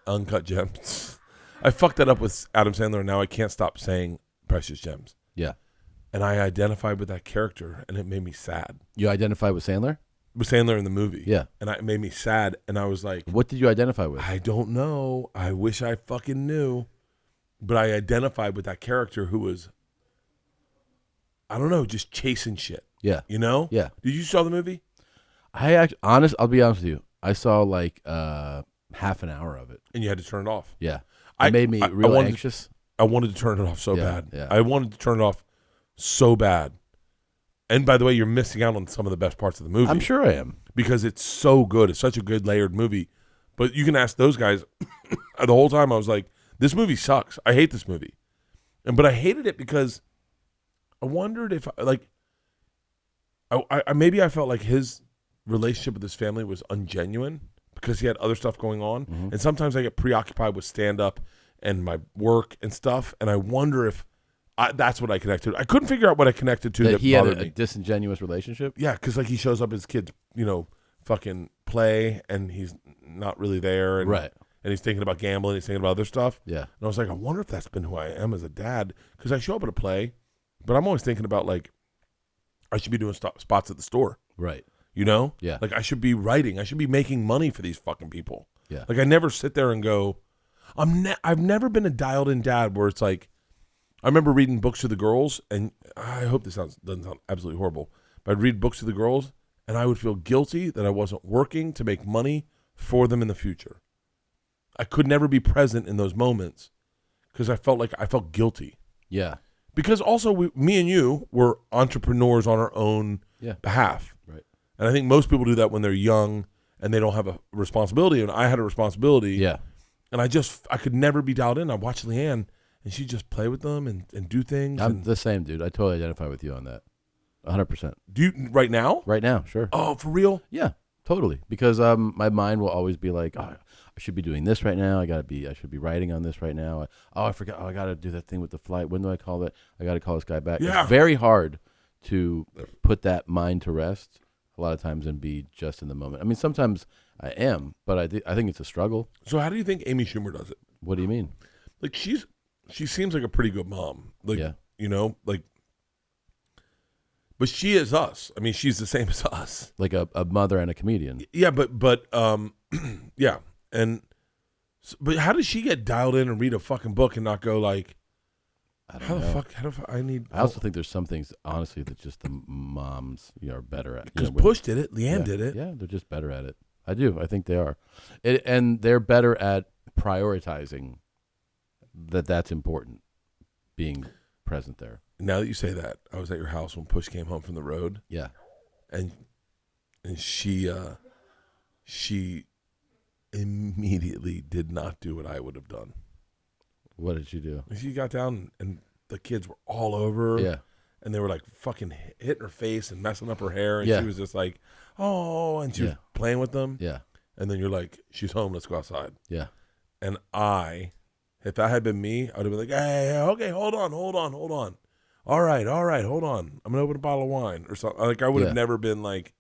Uncut Gems. I fucked that up with Adam Sandler, and now I can't stop saying Precious Gems. Yeah. And I identified with that character, and it made me sad. You identify with Sandler? With Sandler in the movie. Yeah. And it made me sad, and I was like, What did you identify with? I don't know. I wish I fucking knew. But I identified with that character who was, I don't know, just chasing shit. Yeah. You know? Yeah. Did you saw the movie? I'll be honest with you. I saw like half an hour of it. And you had to turn it off. Yeah. It made me real anxious. I wanted to turn it off so bad. Yeah. I wanted to turn it off so bad. And by the way, you're missing out on some of the best parts of the movie. I'm sure I am. Because it's so good. It's such a good layered movie. But you can ask those guys. The whole time I was like, this movie sucks. I hate this movie. But I hated it because I wondered if, like, maybe I felt like his relationship with his family was ungenuine because he had other stuff going on. Mm-hmm. And sometimes I get preoccupied with stand-up and my work and stuff. And I wonder if that's what I connected to. I couldn't figure out what I connected to that he had bothered a me. disingenuous relationship? Yeah, because like he shows up, his kids, fucking play, and he's not really there. And, right. And he's thinking about gambling. He's thinking about other stuff. Yeah. And I was like, I wonder if that's been who I am as a dad. Because I show up at a play, but I'm always thinking about, like, I should be doing spots at the store. Right. You know? Yeah. Like, I should be writing. I should be making money for these fucking people. Yeah. Like, I never sit there and go, I've never been a dialed-in dad where it's like, I remember reading books to the girls, and I hope this doesn't sound absolutely horrible, but I'd read books to the girls, and I would feel guilty that I wasn't working to make money for them in the future. I could never be present in those moments because I felt guilty. Yeah. Because also me and you were entrepreneurs on our own behalf. Right. And I think most people do that when they're young and they don't have a responsibility. And I had a responsibility. Yeah. And I could never be dialed in. I watched Leanne and she'd just play with them and do things. I'm the same, dude. I totally identify with you on that. 100%. Do you right now? Right now, sure. Oh, for real? Yeah, totally. Because my mind will always be like, oh, I should be doing this right now. I should be writing on this right now. I forgot. Oh, I got to do that thing with the flight. When do I call that? I got to call this guy back. Yeah. It's very hard to put that mind to rest a lot of times and be just in the moment. I mean, sometimes I am, but I think it's a struggle. So how do you think Amy Schumer does it? What do you mean? Like she seems like a pretty good mom. Like, you know, like, but she is us. I mean, she's the same as us. Like a mother and a comedian. Yeah, but yeah. But how does she get dialed in and read a fucking book and not go like, I don't know. I I also think there's some things, honestly, that just the moms are better at. Because Bush did it, Leanne did it. Yeah, they're just better at it. I do. I think they are. And they're better at prioritizing that's important, being present there. Now that you say that, I was at your house when Push came home from the road. Yeah. And she immediately did not do what I would have done. What did she do? She got down and the kids were all over. Yeah. And they were like fucking hitting her face and messing up her hair. And Yeah. she was just like, oh, and she was playing with them. Yeah. And then you're like, she's home, let's go outside. Yeah. And if that had been me, I would have been like, hey, okay, hold on. All right, hold on. I'm going to open a bottle of wine or something. Like I would have never been like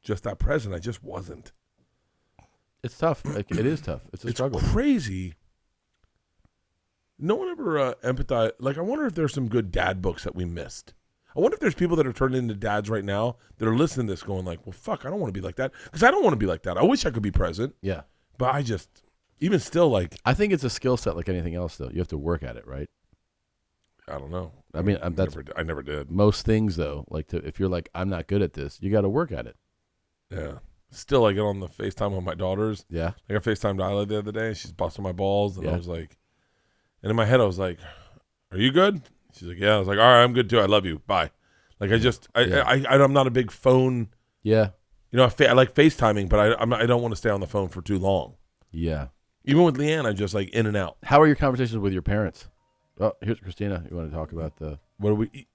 just that present. I just wasn't. It's tough. Like, it is tough. It's a struggle. It's crazy. No one ever empathized. Like, I wonder if there's some good dad books that we missed. I wonder if there's people that are turned into dads right now that are listening to this going like, well, fuck, I don't want to be like that. Because I don't want to be like that. I wish I could be present. Yeah. But I just, even still, like. I think it's a skill set like anything else, though. You have to work at it, right? I don't know. I mean, I never did. Most things, though, like if you're like, I'm not good at this, you got to work at it. Yeah. Still, I get on the FaceTime with my daughters. Yeah. I got FaceTime Isla the other day, and she's busting my balls. And I was like, and in my head, I was like, are you good? She's like, yeah. I was like, all right, I'm good too. I love you. Bye. Like, I'm not a big phone. Yeah. You know, I like FaceTiming, but I don't want to stay on the phone for too long. Yeah. Even with Leanne, I'm just like in and out. How are your conversations with your parents? Oh, here's Christina. You want to talk about the... What do we...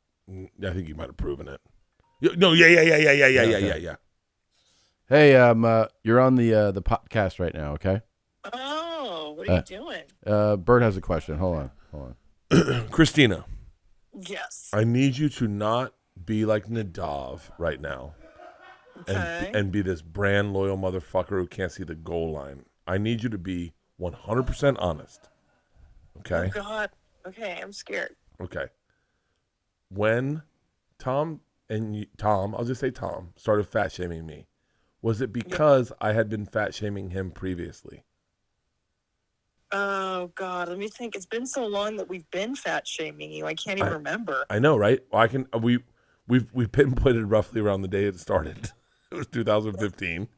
I think you might have proven it. No, yeah. Hey, you're on the podcast right now, okay? Oh, what are you doing? Bert has a question. Hold on. Christina. Yes. I need you to not be like Nadav right now. Okay. And be this brand loyal motherfucker who can't see the goal line. I need you to be 100% honest. Okay? Oh, God. Okay, I'm scared. Okay. When Tom, I'll just say Tom, started fat shaming me, was it because I had been fat shaming him previously? Oh, God. Let me think. It's been so long that we've been fat shaming you. I can't even remember. I know, right? Well, we've pinpointed roughly around the day it started. It was 2015.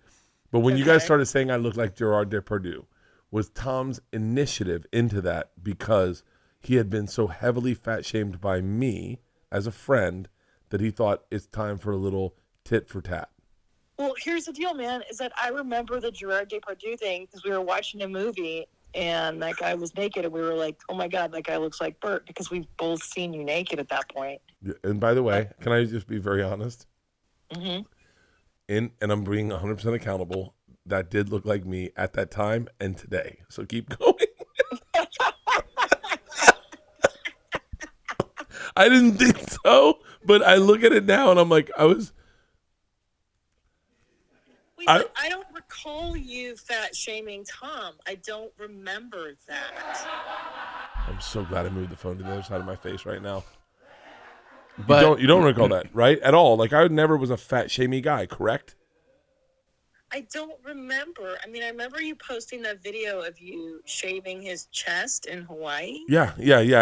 But when you guys started saying I looked like Gerard Depardieu, was Tom's initiative into that because he had been so heavily fat shamed by me as a friend that he thought it's time for a little tit for tat? Well, here's the deal, man, is that I remember the Gerard Depardieu thing because we were watching a movie and that guy was naked and we were like, oh, my God, that guy looks like Bert because we've both seen you naked at that point. And by the way, can I just be very honest? Mm-hmm. And I'm being 100% accountable. That did look like me at that time and today. So keep going. I didn't think so, but I look at it now and I'm like, Wait, I don't recall you fat shaming Tom. I don't remember that. I'm so glad I moved the phone to the other side of my face right now. But you don't recall that, right? At all. Like I never was a fat shamey guy, correct? I don't remember. I mean, I remember you posting that video of you shaving his chest in Hawaii. Yeah.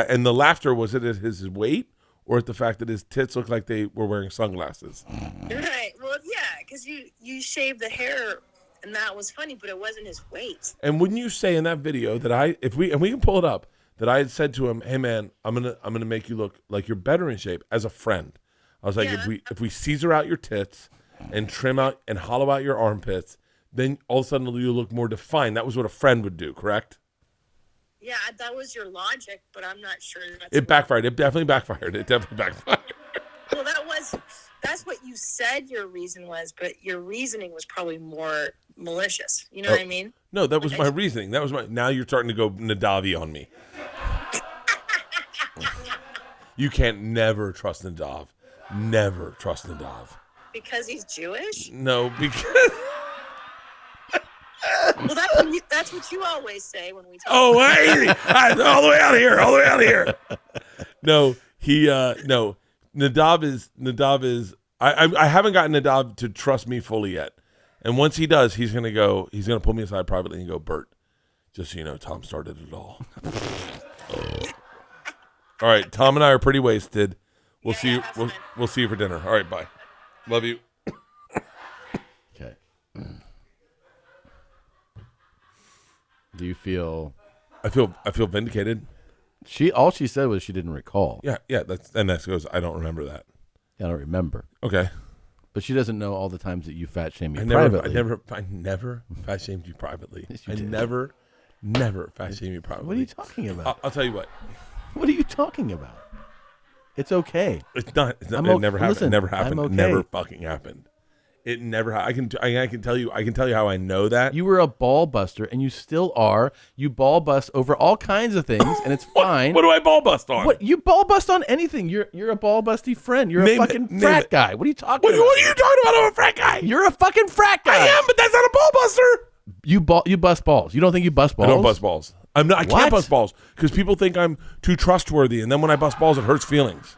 And the laughter, was it at his weight or at the fact that his tits looked like they were wearing sunglasses? Right. Well, yeah, because you shaved the hair and that was funny, but it wasn't his weight. And wouldn't you say in that video that we can pull it up, that I had said to him, "Hey man, I'm gonna make you look like you're better in shape as a friend." I was like, if we Caesar out your tits and trim out and hollow out your armpits, then all of a sudden you look more defined. That was what a friend would do, correct? Yeah, that was your logic, but I'm not sure. It backfired. It definitely backfired. Well, that's what you said your reason was, but your reasoning was probably more malicious. You know what I mean? No, that was my reasoning. Now you're starting to go Nadavi on me. You can't never trust Nadav. Never trust Nadav. Because he's Jewish? No, because... Well, that's what you always say when we talk. Oh, hey! All the way out of here! No, no. Nadav is... I haven't gotten Nadav to trust me fully yet. And once he does, he's gonna pull me aside privately and go, "Bert, just so you know, Tom started it all." All right, Tom and I are pretty wasted. We'll see you. We'll see you for dinner. All right, bye. Love you. Okay. Do you feel? I feel vindicated. All she said was she didn't recall. Yeah. That goes. I don't remember that. I don't remember. Okay. But she doesn't know all the times that you fat shamed me privately. I never fat shamed you privately. Yes, you I did. never fat shamed you privately. What are you talking about? I'll tell you what. What are you talking about? It's okay. It's not. It I'm never happened. listen, It never happened. I'm okay. It never fucking happened. It never. I can tell you. I can tell you how I know that. You were a ball buster, and you still are. You ball bust over all kinds of things, and it's fine. What do I ball bust on? What you ball bust on anything? You're a ball busty friend. You're a fucking frat guy. What are you talking about? What are you talking about? I'm a frat guy. You're a fucking frat guy. I am, but that's not a ball buster. You bust balls. You don't think you bust balls? I don't bust balls. I'm not. I What? can't bust balls because people think I'm too trustworthy, and then when I bust balls, it hurts feelings.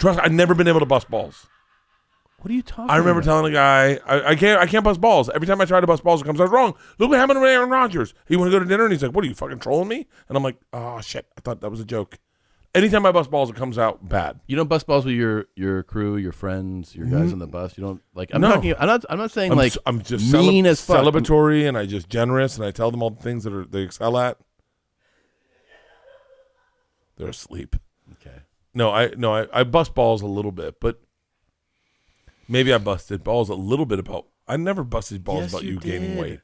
I've never been able to bust balls. What are you talking I remember about? telling a guy, I can't bust balls. Every time I try to bust balls, it comes out wrong. Look what happened to Aaron Rodgers. He want to go to dinner, and he's like, "What are you fucking trolling me?" And I'm like, "Oh shit, I thought that was a joke." Anytime I bust balls, it comes out bad. You don't bust balls with your crew, your friends, your guys on the bus. You don't like. I'm No. talking. I'm not saying like I'm just mean as fuck. celebratory, and I just generous, and I tell them all the things that they excel at. They're asleep. Okay. No, I bust balls a little bit, but maybe I busted balls a little bit about. I never busted balls Yes, about you you gaining did. weight.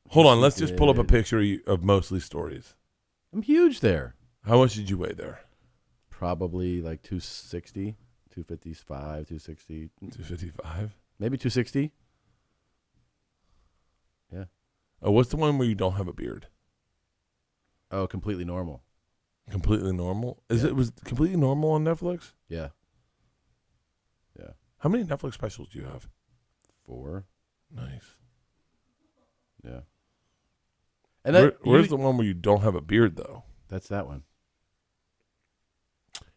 Hold on, you let's just pull up a did. picture of mostly stories. I'm huge there. How much did you weigh there? Probably like 260, 255, 260, 255. maybe 260. Yeah. Oh, what's the one where you don't have a beard? Oh, completely normal. Completely normal. Yeah. It was completely normal on Netflix? Yeah. Yeah. How many Netflix specials do you have? 4. Nice. Yeah. And that, Where's the one where you don't have a beard though? That's that one.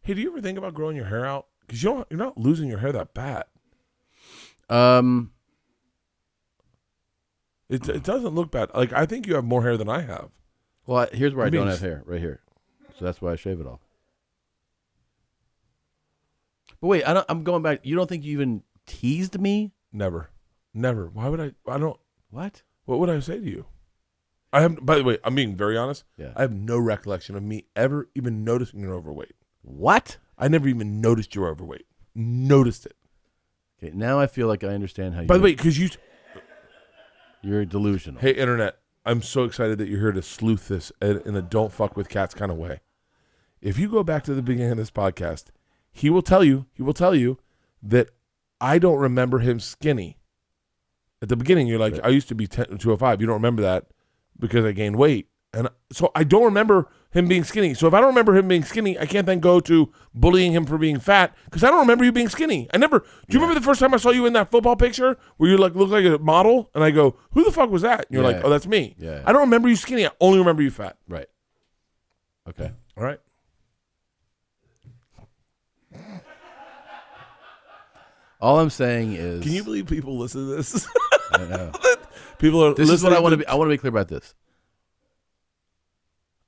Hey, do you ever think about growing your hair out? Because you're not losing your hair that bad. It doesn't look bad. Like I think you have more hair than I have. Well, here's where I mean, don't have hair, right here. So that's why I shave it all. But wait, I'm going back. You don't think you even teased me? Never. Why would I? I don't. What? What would I say to you? I have. By the way, I'm being very honest. Yeah. I have no recollection of me ever even noticing you're overweight. What? I never even noticed you're overweight. Noticed it. Okay, now I feel like I understand how you. By the way, because you're delusional. hey, internet, I'm so excited that you're here to sleuth this in a don't fuck with cats kind of way. If you go back to the beginning of this podcast, he will tell you that I don't remember him skinny. At the beginning, you're like, I used to be 205. You don't remember that because I gained weight. And so I don't remember him being skinny. So if I don't remember him being skinny, I can't then go to bullying him for being fat because I don't remember you being skinny. Do you remember the first time I saw you in that football picture where you look like a model? And I go, who the fuck was that? And you're like, oh, that's me. Yeah. I don't remember you skinny. I only remember you fat. Right. Okay. All right. All I'm saying is, Can you believe people listen to this? I know. People are This is what listening I want to be. I want to be clear about this.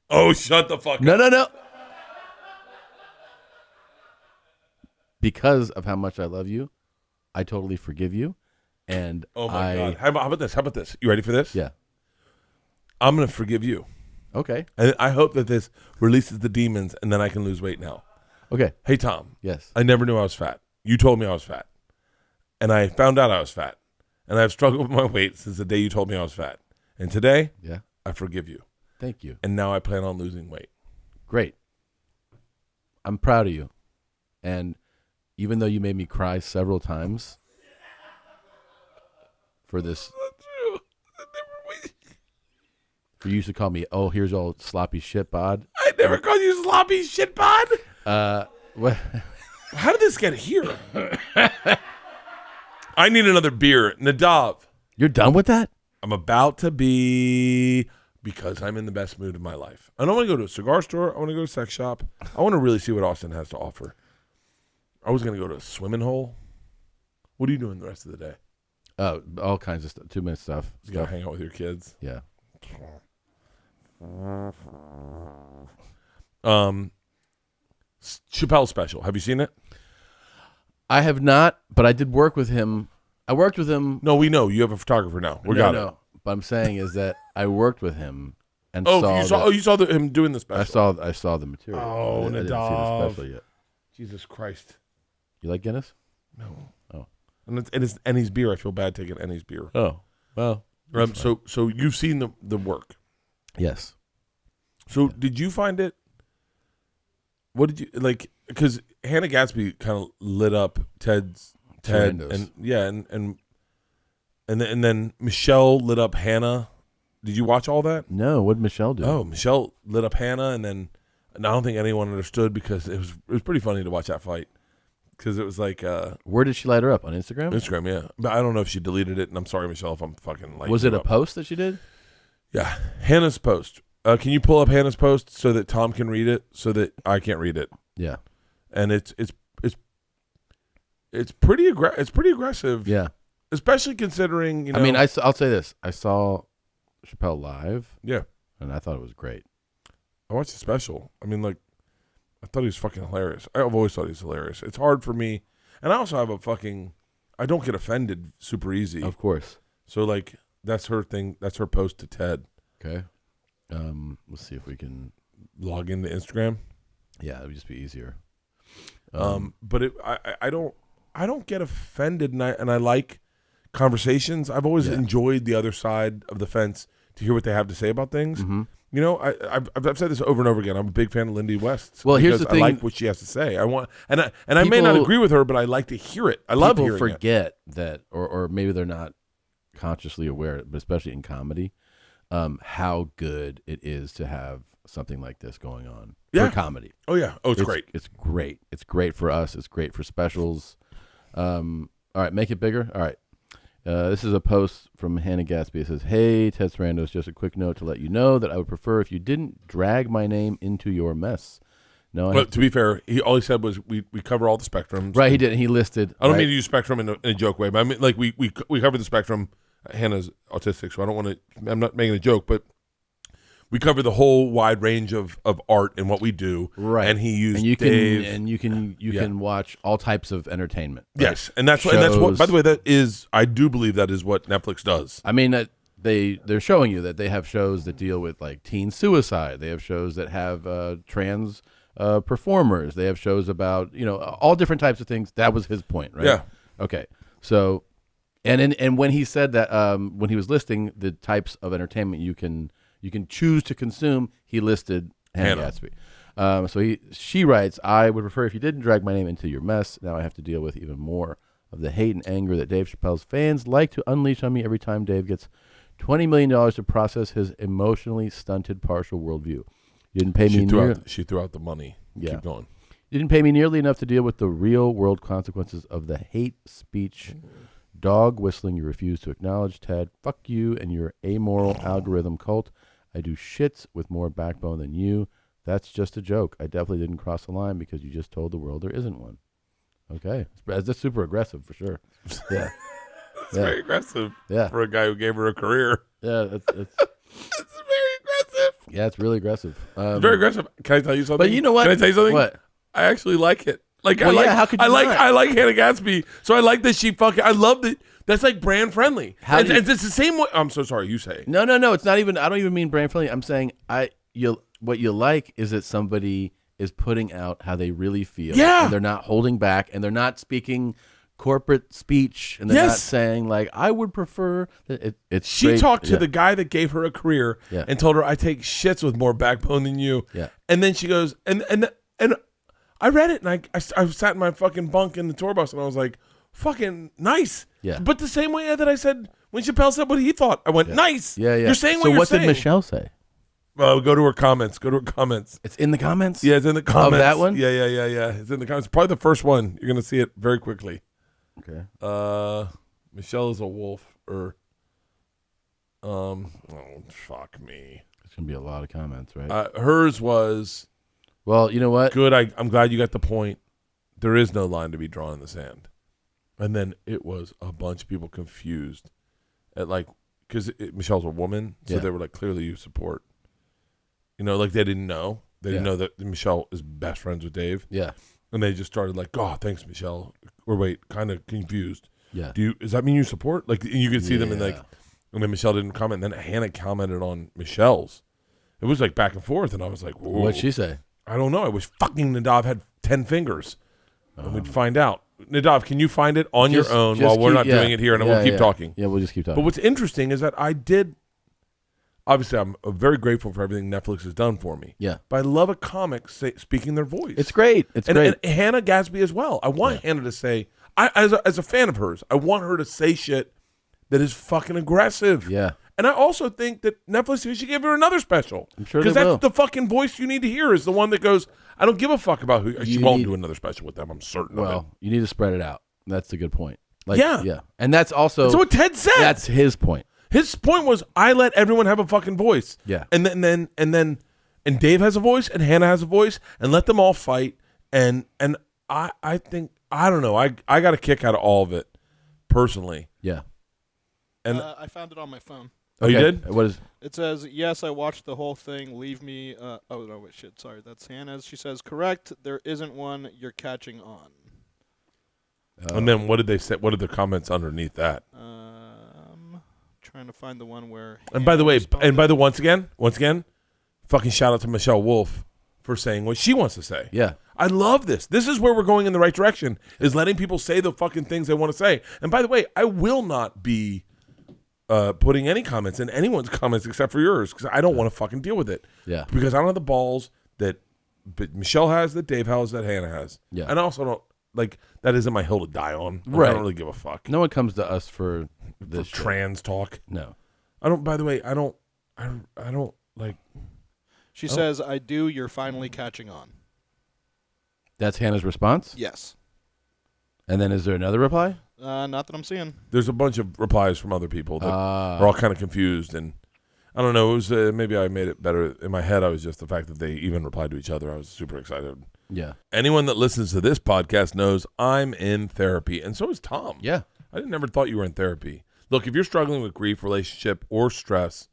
Oh, shut the fuck up. No. Because of how much I love you, I totally forgive you. And Oh my God. How about this? How about this? You ready for this? Yeah. I'm going to forgive you. Okay. And I hope that this releases the demons and then I can lose weight now. Okay. Hey, Tom. Yes. I never knew I was fat. You told me I was fat. And I found out I was fat. And I've struggled with my weight since the day you told me I was fat. And today, Yeah. I forgive you. Thank you. And now I plan on losing weight. Great. I'm proud of you. And even though you made me cry several times for this, for you used to call me, oh, here's all sloppy shit bod. I never called you sloppy shit pod. What? How did this get here? I need another beer. Nadav. You're done with that? I'm about to be, because I'm in the best mood of my life. I don't want to go to a cigar store. I want to go to a sex shop. I want to really see what Austin has to offer. I was going to go to a swimming hole. What are you doing the rest of the day? All kinds of stuff. 2-minute stuff. You got to hang out with your kids. Yeah. Chappelle special. Have you seen it? I have not, but I did work with him. I worked with him. No, we know. You have a photographer now. We got it. But I'm saying is that I worked with him and Oh, you saw him doing the special. I saw the material. Oh, I didn't see the Nadav. special yet. Jesus Christ. You like Guinness? No. Oh. And it's Ennie's beer. I feel bad taking Ennie's beer. Oh, well. So you've seen the work. Yes. So did you find it? What did you like? Because Hannah Gadsby kind of lit up Ted, Horrendous. and yeah, and then Michelle lit up Hannah. Did you watch all that? No. What did Michelle do? Oh, Michelle lit up Hannah, and I don't think anyone understood because it was pretty funny to watch that fight because it was like Where did she light her up? On Instagram? Instagram, yeah. But I don't know if she deleted it, and I'm sorry, Michelle, if I'm fucking like. Was it a post that she did? Yeah, Hannah's post. Can you pull up Hannah's post so that Tom can read it, so that I can't read it? Yeah. And it's pretty aggressive. Yeah. Especially considering, you know. I mean, I'll say this. I saw Chappelle live, yeah, and I thought it was great. I watched the special. I mean, like, I thought he was fucking hilarious. I've always thought he was hilarious. It's hard for me, and I also have I don't get offended super easy. Of course. So like, that's her thing. That's her post to Ted. Okay. Let's see if we can Log into Instagram. Yeah, it would just be easier. But I don't get offended, and I like conversations. I've always enjoyed the other side of the fence to hear what they have to say about things. Mm-hmm. You know, I've said this over and over again. I'm a big fan of Lindy West. Well, here's the thing. I like what she has to say. I may not agree with her, but I like to hear it. I love hearing it. People forget that, or maybe they're not consciously aware, but especially in comedy, how good it is to have something like this going on for comedy. Oh yeah. Oh, it's great. It's great. It's great for us. It's great for specials. All right, make it bigger. All right. This is a post from Hannah Gadsby. It says, "Hey, Ted Sarandos, just a quick note to let you know that I would prefer if you didn't drag my name into your mess." No, but to be fair, all he said was we cover all the spectrums. Right, he did. He listed. I don't mean to use spectrum in a joke way, but I mean like we cover the spectrum. Hannah's autistic, so I don't want to. I'm not making a joke, but we cover the whole wide range of art and what we do. Right, and he used Dave, and you can watch all types of entertainment. Right? Yes, and that's what. By the way, that is. I do believe that is what Netflix does. I mean, they're showing you that they have shows that deal with like teen suicide. They have shows that have trans performers. They have shows about all different types of things. That was his point, right? Yeah. Okay. So, and when he said that, when he was listing the types of entertainment you can choose to consume, he listed Hannah Gadsby. So she writes, "I would prefer if you didn't drag my name into your mess. Now I have to deal with even more of the hate and anger that Dave Chappelle's fans like to unleash on me every time Dave gets $20 million to process his emotionally stunted partial worldview. You didn't pay me She threw out the money. Yeah. Keep going. You didn't pay me nearly enough to deal with the real world consequences of the hate speech dog whistling you refuse to acknowledge, Ted. Fuck you and your amoral algorithm cult. I do shits with more backbone than you. That's just a joke. I definitely didn't cross the line because you just told the world there isn't one." Okay. That's super aggressive for sure. Yeah. It's very aggressive. Yeah. For a guy who gave her a career. Yeah. It's It's very aggressive. yeah, it's really aggressive. Very aggressive. Can I tell you something? But you know what? Can I tell you something? What? I actually like it. Like Well, I like. yeah, how could you I like. not? I like Hannah Gadsby. So I like that she fucking. I love that That's like brand friendly. It's the same way. I'm so sorry. You say. No. It's not even. I don't even mean brand friendly. I'm saying what you like is that somebody is putting out how they really feel. Yeah. And they're not holding back, and they're not speaking corporate speech, and they're not saying like, I would prefer that it's she straight. talked to the guy that gave her a career and told her, I take shits with more backbone than you. Yeah. And then she goes, and I read it, and I sat in my fucking bunk in the tour bus, and I was like, fucking nice. Yeah. But the same way that I said when Chappelle said what he thought, I went, nice. Yeah. You're saying what so you're what saying. did Michelle say? Go to her comments. It's in the comments? Yeah, it's in the comments. Of that one? Yeah. It's in the comments. Probably the first one. You're going to see it very quickly. Okay. Michelle is a wolf, or fuck me. It's gonna be a lot of comments, right? Hers was, well, you know what? good. I'm glad you got the point. There is no line to be drawn in the sand. And then it was a bunch of people confused at because Michelle's a woman, so they were like, clearly you support. Like they didn't know. They didn't know that Michelle is best friends with Dave. Yeah. And they just started like, oh, thanks, Michelle. Or wait, kind of confused. Yeah. Does that mean you support? Like, you could see them in and then Michelle didn't comment. And then Hannah commented on Michelle's. It was like back and forth, and I was like, whoa. What'd she say? I don't know. I wish fucking Nadav had 10 fingers. And we'd find out. Nadav, can you find it on your own while we're not doing it here, and we'll keep talking? Yeah, we'll just keep talking. But what's interesting is that obviously, I'm very grateful for everything Netflix has done for me. Yeah. But I love a comic speaking their voice. It's great. And Hannah Gadsby as well. I want Hannah to say, as a fan of hers, I want her to say shit that is fucking aggressive. Yeah. And I also think that Netflix should give her another special. I'm sure because they that's will. the fucking voice you need to hear, is the one that goes, I don't give a fuck about who. She won't do another special with them. I'm certain of it. Well, you need to spread it out. That's a good point. Yeah. And that's also That's what Ted said. That's his point. His point was, I let everyone have a fucking voice. Yeah. And then Dave has a voice, and Hannah has a voice, and let them all fight. And I think, I don't know, I got a kick out of all of it personally. Yeah. And I found it on my phone. Oh, you did? What is? It says, yes, I watched the whole thing. Leave me. Oh, no, wait, shit. Sorry, that's Hannah's. She says, correct. There isn't one. You're catching on. And then what did they say? What are the comments underneath that? Trying to find the one where. And by the way, responded. once again, fucking shout out to Michelle Wolf for saying what she wants to say. Yeah. I love this. This is where we're going in the right direction, is letting people say the fucking things they want to say. And by the way, I will not be putting any comments in anyone's comments except for yours, because I don't want to fucking deal with it. Yeah. Because I don't have the balls that Michelle has, that Dave has, that Hannah has. Yeah. And I also don't, that isn't my hill to die on. Right. I don't really give a fuck. No one comes to us for this shit. Trans talk. No. I don't, by the way, I don't like. She says, I do. You're finally catching on. That's Hannah's response? Yes. And then is there another reply? Not that I'm seeing. There's a bunch of replies from other people that are all kind of confused, and I don't know. It was maybe I made it better in my head. I was just the fact that they even replied to each other. I was super excited. Yeah. Anyone that listens to this podcast knows I'm in therapy, and so is Tom. Yeah. I never thought you were in therapy. Look, if you're struggling with grief, relationship, or stress,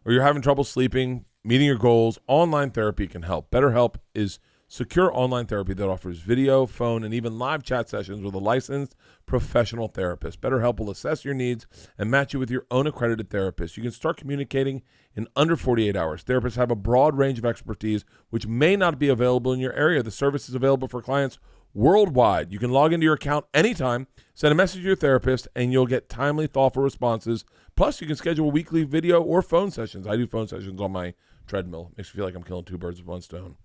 or you're having trouble sleeping, meeting your goals, online therapy can help. BetterHelp is secure online therapy that offers video, phone, and even live chat sessions with a licensed professional therapist. BetterHelp will assess your needs and match you with your own accredited therapist. You can start communicating in under 48 hours. Therapists have a broad range of expertise, which may not be available in your area. The service is available for clients worldwide. You can log into your account anytime, send a message to your therapist, and you'll get timely, thoughtful responses. Plus, you can schedule weekly video or phone sessions. I do phone sessions on my treadmill. Makes me feel like I'm killing two birds with one stone.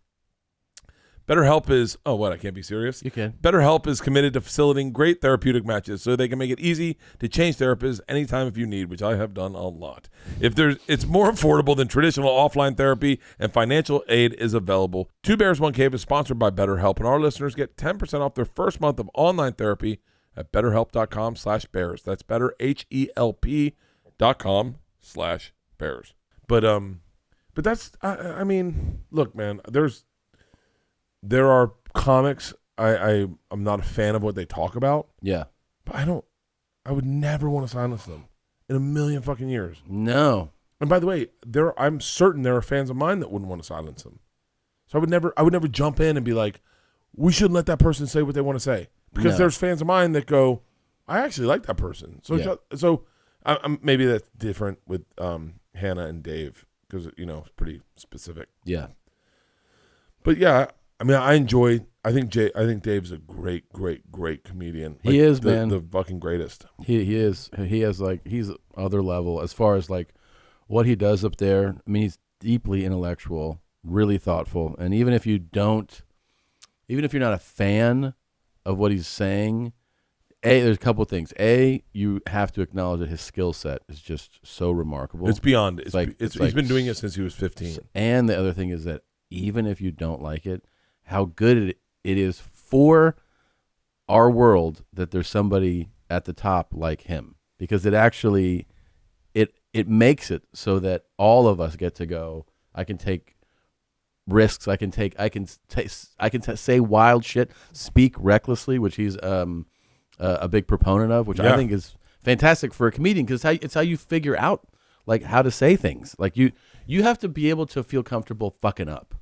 BetterHelp is, I can't be serious? You can. BetterHelp is committed to facilitating great therapeutic matches so they can make it easy to change therapists anytime if you need, which I have done a lot. It's more affordable than traditional offline therapy, and financial aid is available. Two Bears, One Cave is sponsored by BetterHelp, and our listeners get 10% off their first month of online therapy at betterhelp.com/bears. That's betterhelp.com/bears. But that's, I mean, look, man, there are comics I'm not a fan of what they talk about. Yeah. But I would never want to silence them in a million fucking years. No. And by the way, I'm certain there are fans of mine that wouldn't want to silence them. So I would never jump in and be like, we shouldn't let that person say what they want to say. Because there's fans of mine that go, I actually like that person. So Yeah. I'm maybe that's different with Hannah and Dave because it's pretty specific. Yeah. But yeah, I mean, I think Dave's a great comedian. He is, man. The fucking greatest. He is. He has he's other level as far as like what he does up there. I mean, he's deeply intellectual, really thoughtful, and even if you're not a fan of what he's saying, there's a couple of things. You have to acknowledge that his skill set is just so remarkable. It's beyond. He's like been doing it since he was 15. And the other thing is that even if you don't like it, how good it is for our world that there's somebody at the top like him, because it actually it makes it so that all of us get to go. I can take risks. I can say wild shit, speak recklessly, which he's a big proponent of, which I think is fantastic for a comedian because it's how you figure out like how to say things. Like you have to be able to feel comfortable fucking up.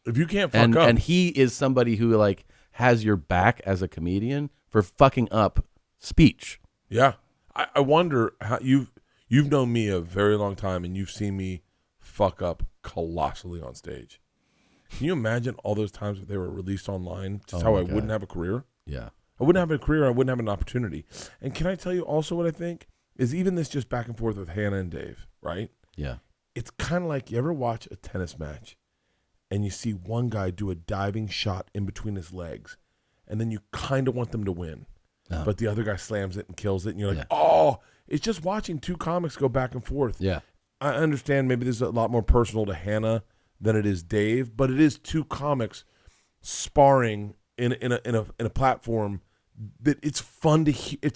If you can't fuck up, and he is somebody who like has your back as a comedian for fucking up speech. Yeah, I wonder how you've known me a very long time, and you've seen me fuck up colossally on stage. Can you imagine all those times if they were released online? Just how I wouldn't have a career. Yeah, I wouldn't have a career. I wouldn't have an opportunity. And can I tell you also what I think is even this just back and forth with Hannah and Dave, right? Yeah, it's kind of like you ever watch a tennis match. And you see one guy do a diving shot in between his legs, and then you kind of want them to win, but the other guy slams it and kills it, and you're like, oh, it's just watching two comics go back and forth. Yeah, I understand maybe this is a lot more personal to Hannah than it is Dave, but it is two comics sparring in a platform that it's fun to hear.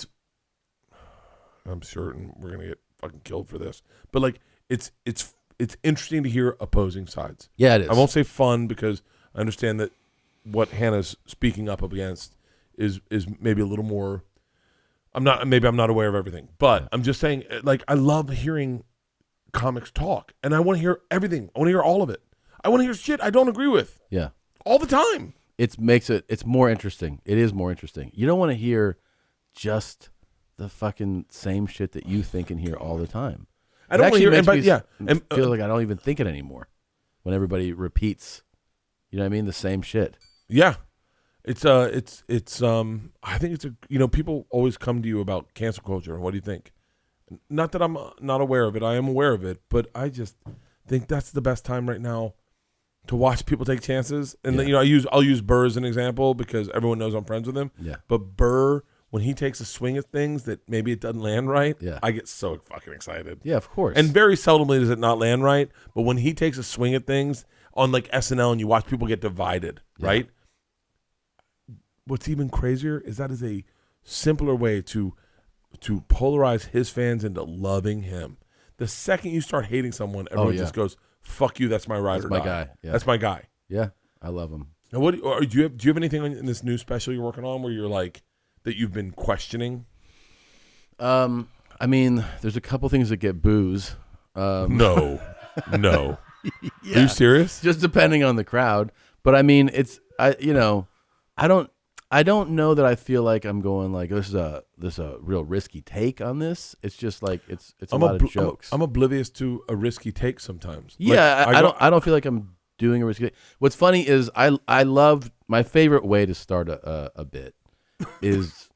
I'm certain we're gonna get fucking killed for this, but like it's interesting to hear opposing sides. Yeah, it is. I won't say fun because I understand that what Hannah's speaking up against is maybe a little more. I'm not aware of everything, but I'm just saying, like, I love hearing comics talk, and I want to hear everything. I want to hear all of it. I want to hear shit I don't agree with. Yeah, all the time. It's more interesting. It is more interesting. You don't want to hear just the fucking same shit that you think and hear all the time. I don't want to hear and feel like I don't even think it anymore when everybody repeats, you know what I mean, the same shit. Yeah. I think it's people always come to you about cancel culture and what do you think? Not that I'm not aware of it. I am aware of it, but I just think that's the best time right now to watch people take chances. And I'll use Burr as an example because everyone knows I'm friends with him. Yeah. But Burr, when he takes a swing at things that maybe it doesn't land right, I get so fucking excited. Yeah, of course. And very seldomly does it not land right, but when he takes a swing at things on like SNL and you watch people get divided, right? What's even crazier is that is a simpler way to polarize his fans into loving him. The second you start hating someone, everyone just goes, "Fuck you, that's my ride or die. That's my guy. Yeah. That's my guy." Yeah, I love him. And do you have anything in this new special you're working on where you're like that you've been questioning? I mean, there's a couple things that get boos. No. Yeah. Are you serious? Just depending on the crowd. But I mean, I don't know that I feel like I'm going like this is a real risky take on this. It's just like it's a lot of jokes. I'm oblivious to a risky take sometimes. Yeah, like, I don't feel like I'm doing a risky take. What's funny is I love my favorite way to start a bit is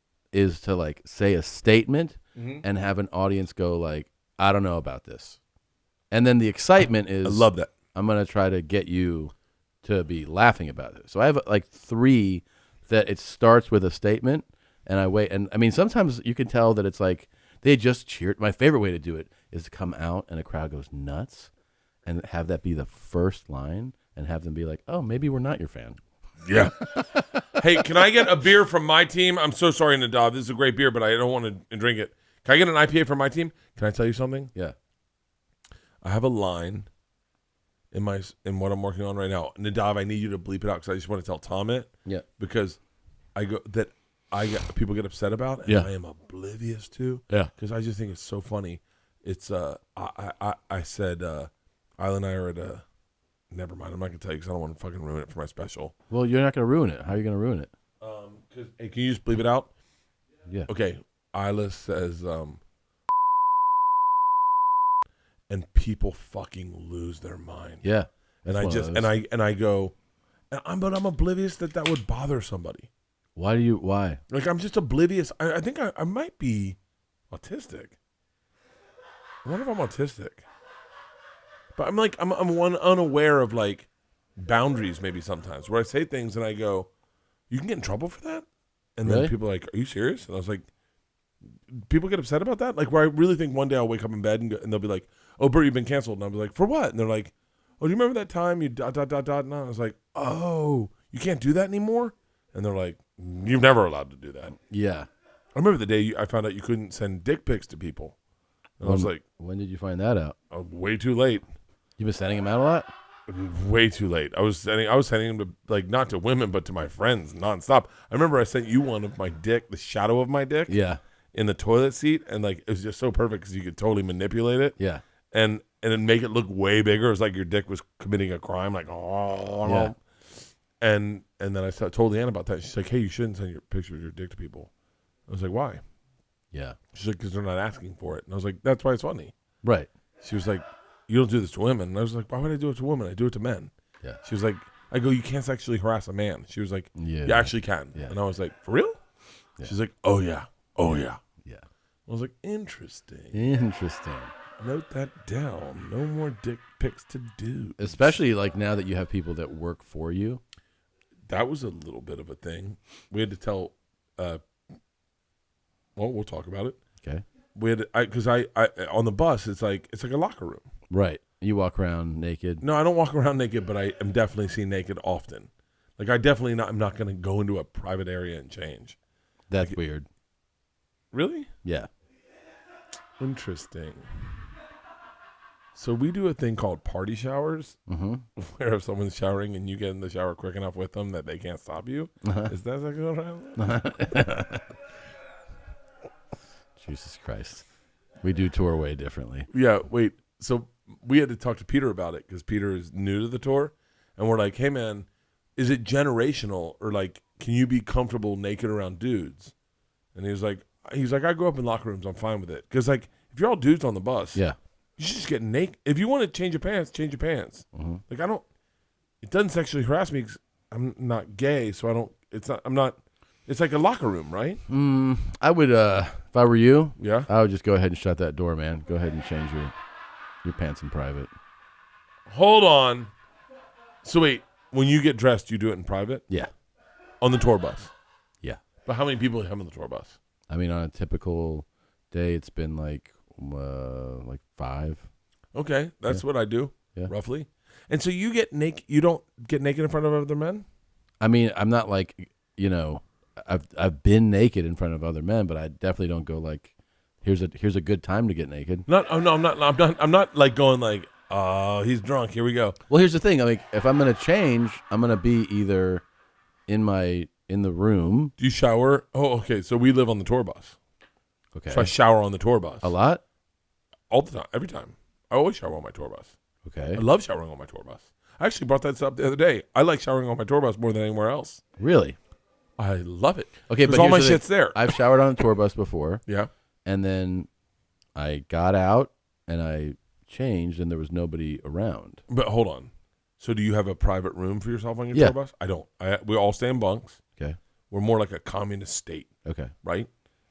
to like say a statement and have an audience go like, I don't know about this. And then the excitement is I love that. I'm going to try to get you to be laughing about it. So I have like 3 that it starts with a statement and I wait. And I mean, sometimes you can tell that it's like they just cheered. My favorite way to do it is to come out and a crowd goes nuts and have that be the first line and have them be like, oh, maybe we're not your fan. Yeah. Hey, can I get a beer from my team? I'm so sorry, Nadav. This is a great beer, but I don't want to drink it. Can I get an IPA from my team? Can I tell you something? Yeah. I have a line in what I'm working on right now. Nadav, I need you to bleep it out because I just want to tell Tom it. Yeah. Because people get upset about and I am oblivious to. Yeah. Because I just think it's so funny. It's I said Isla and I are at a. Never mind. I'm not gonna tell you because I don't want to fucking ruin it for my special. Well, you're not gonna ruin it. How are you gonna ruin it? Hey, can you just bleep it out? Yeah. Okay. Isla says, and people fucking lose their mind. Yeah. And It's I one of just, those. and I go, but I'm oblivious that would bother somebody. Why? Like, I'm just oblivious. I think I might be autistic. I wonder if I'm autistic. But I'm like, I'm one unaware of like boundaries maybe sometimes where I say things and I go, you can get in trouble for that? And Really? then people are like, are you serious? And I was like, people get upset about that? Like where I really think one day I'll wake up in bed and they'll be like, oh, Bert, you've been canceled. And I'll be like, for what? And they're like, oh, do you remember that time you ... And I was like, oh, you can't do that anymore? And they're like, you're never allowed to do that. Yeah. I remember the day I found out you couldn't send dick pics to people. And I was like, when did you find that out? oh, way too late. You've been sending him out a lot? Way too late. I was sending them to, like, not to women, but to my friends nonstop. I remember I sent you one of my dick, the shadow of my dick, Yeah. in the toilet seat, and like it was just so perfect because you could totally manipulate it, Yeah. and then make it look way bigger. It was like your dick was committing a crime, like Yeah. And then I told Leanne about that. She's like, hey, you shouldn't send your pictures of your dick to people. I was like, why? Yeah. She's like, because they're not asking for it. And I was like, that's why it's funny. Right. She was like, you don't do this to women. And I was like, why would I do it to women? I do it to men. Yeah. She was like, I go, you can't sexually harass a man. She was like, Yeah. you actually can. Yeah. And I was like, for real? Yeah. She's like, oh yeah. Oh yeah. Yeah. I was like, interesting. Interesting. Note that down. No more dick pics to do. Especially like now that you have people that work for you. That was a little bit of a thing. We had to tell, well, we'll talk about it. Okay. We had, because I on the bus, it's like a locker room. Right. You walk around naked. No, I don't walk around naked, but I am definitely seen naked often. Like I'm not going to go into a private area and change. That's weird. Really? Yeah. Interesting. So we do a thing called party showers, where if someone's showering and you get in the shower quick enough with them that they can't stop you. Is that like going around? Jesus Christ. We do tour way differently. Yeah, wait. So we had to talk to Peter about it because Peter is new to the tour. And we're like, hey, man, is it generational or like, can you be comfortable naked around dudes? And he's like, I grew up in locker rooms. I'm fine with it. Because like, if you're all dudes on the bus, Yeah. you should just get naked. If you want to change your pants, change your pants. Like it doesn't sexually harass me because I'm not gay. So it's like a locker room, right? I would, if I were you, Yeah. I would just go ahead and shut that door, man. Go ahead and change your pants in private. Hold on. So wait, when you get dressed, you do it in private? Yeah. On the tour bus? Yeah. But how many people have on the tour bus? I mean, on a typical day, it's been like 5. Okay, that's what I do, Yeah. roughly. And so you get naked. You don't get naked in front of other men? I mean, I'm not like, I've been naked in front of other men, but I definitely don't go like, here's a good time to get naked. No, I'm not like going like, oh, he's drunk. Here we go. Well, here's the thing. I mean, if I'm gonna change, I'm gonna be either in the room. Do you shower? Oh, okay. So we live on the tour bus. Okay. So I shower on the tour bus. A lot. All the time, every time. I always shower on my tour bus. Okay. I love showering on my tour bus. I actually brought that up the other day. I like showering on my tour bus more than anywhere else. Really? I love it. Okay, because but all my here's the shit's thing. there. I've showered on a tour bus before, Yeah. and then I got out and I changed, and there was nobody around. But hold on. So do you have a private room for yourself on your Yeah. tour bus? I don't. We all stay in bunks. Okay. We're more like a communist state, Okay. right?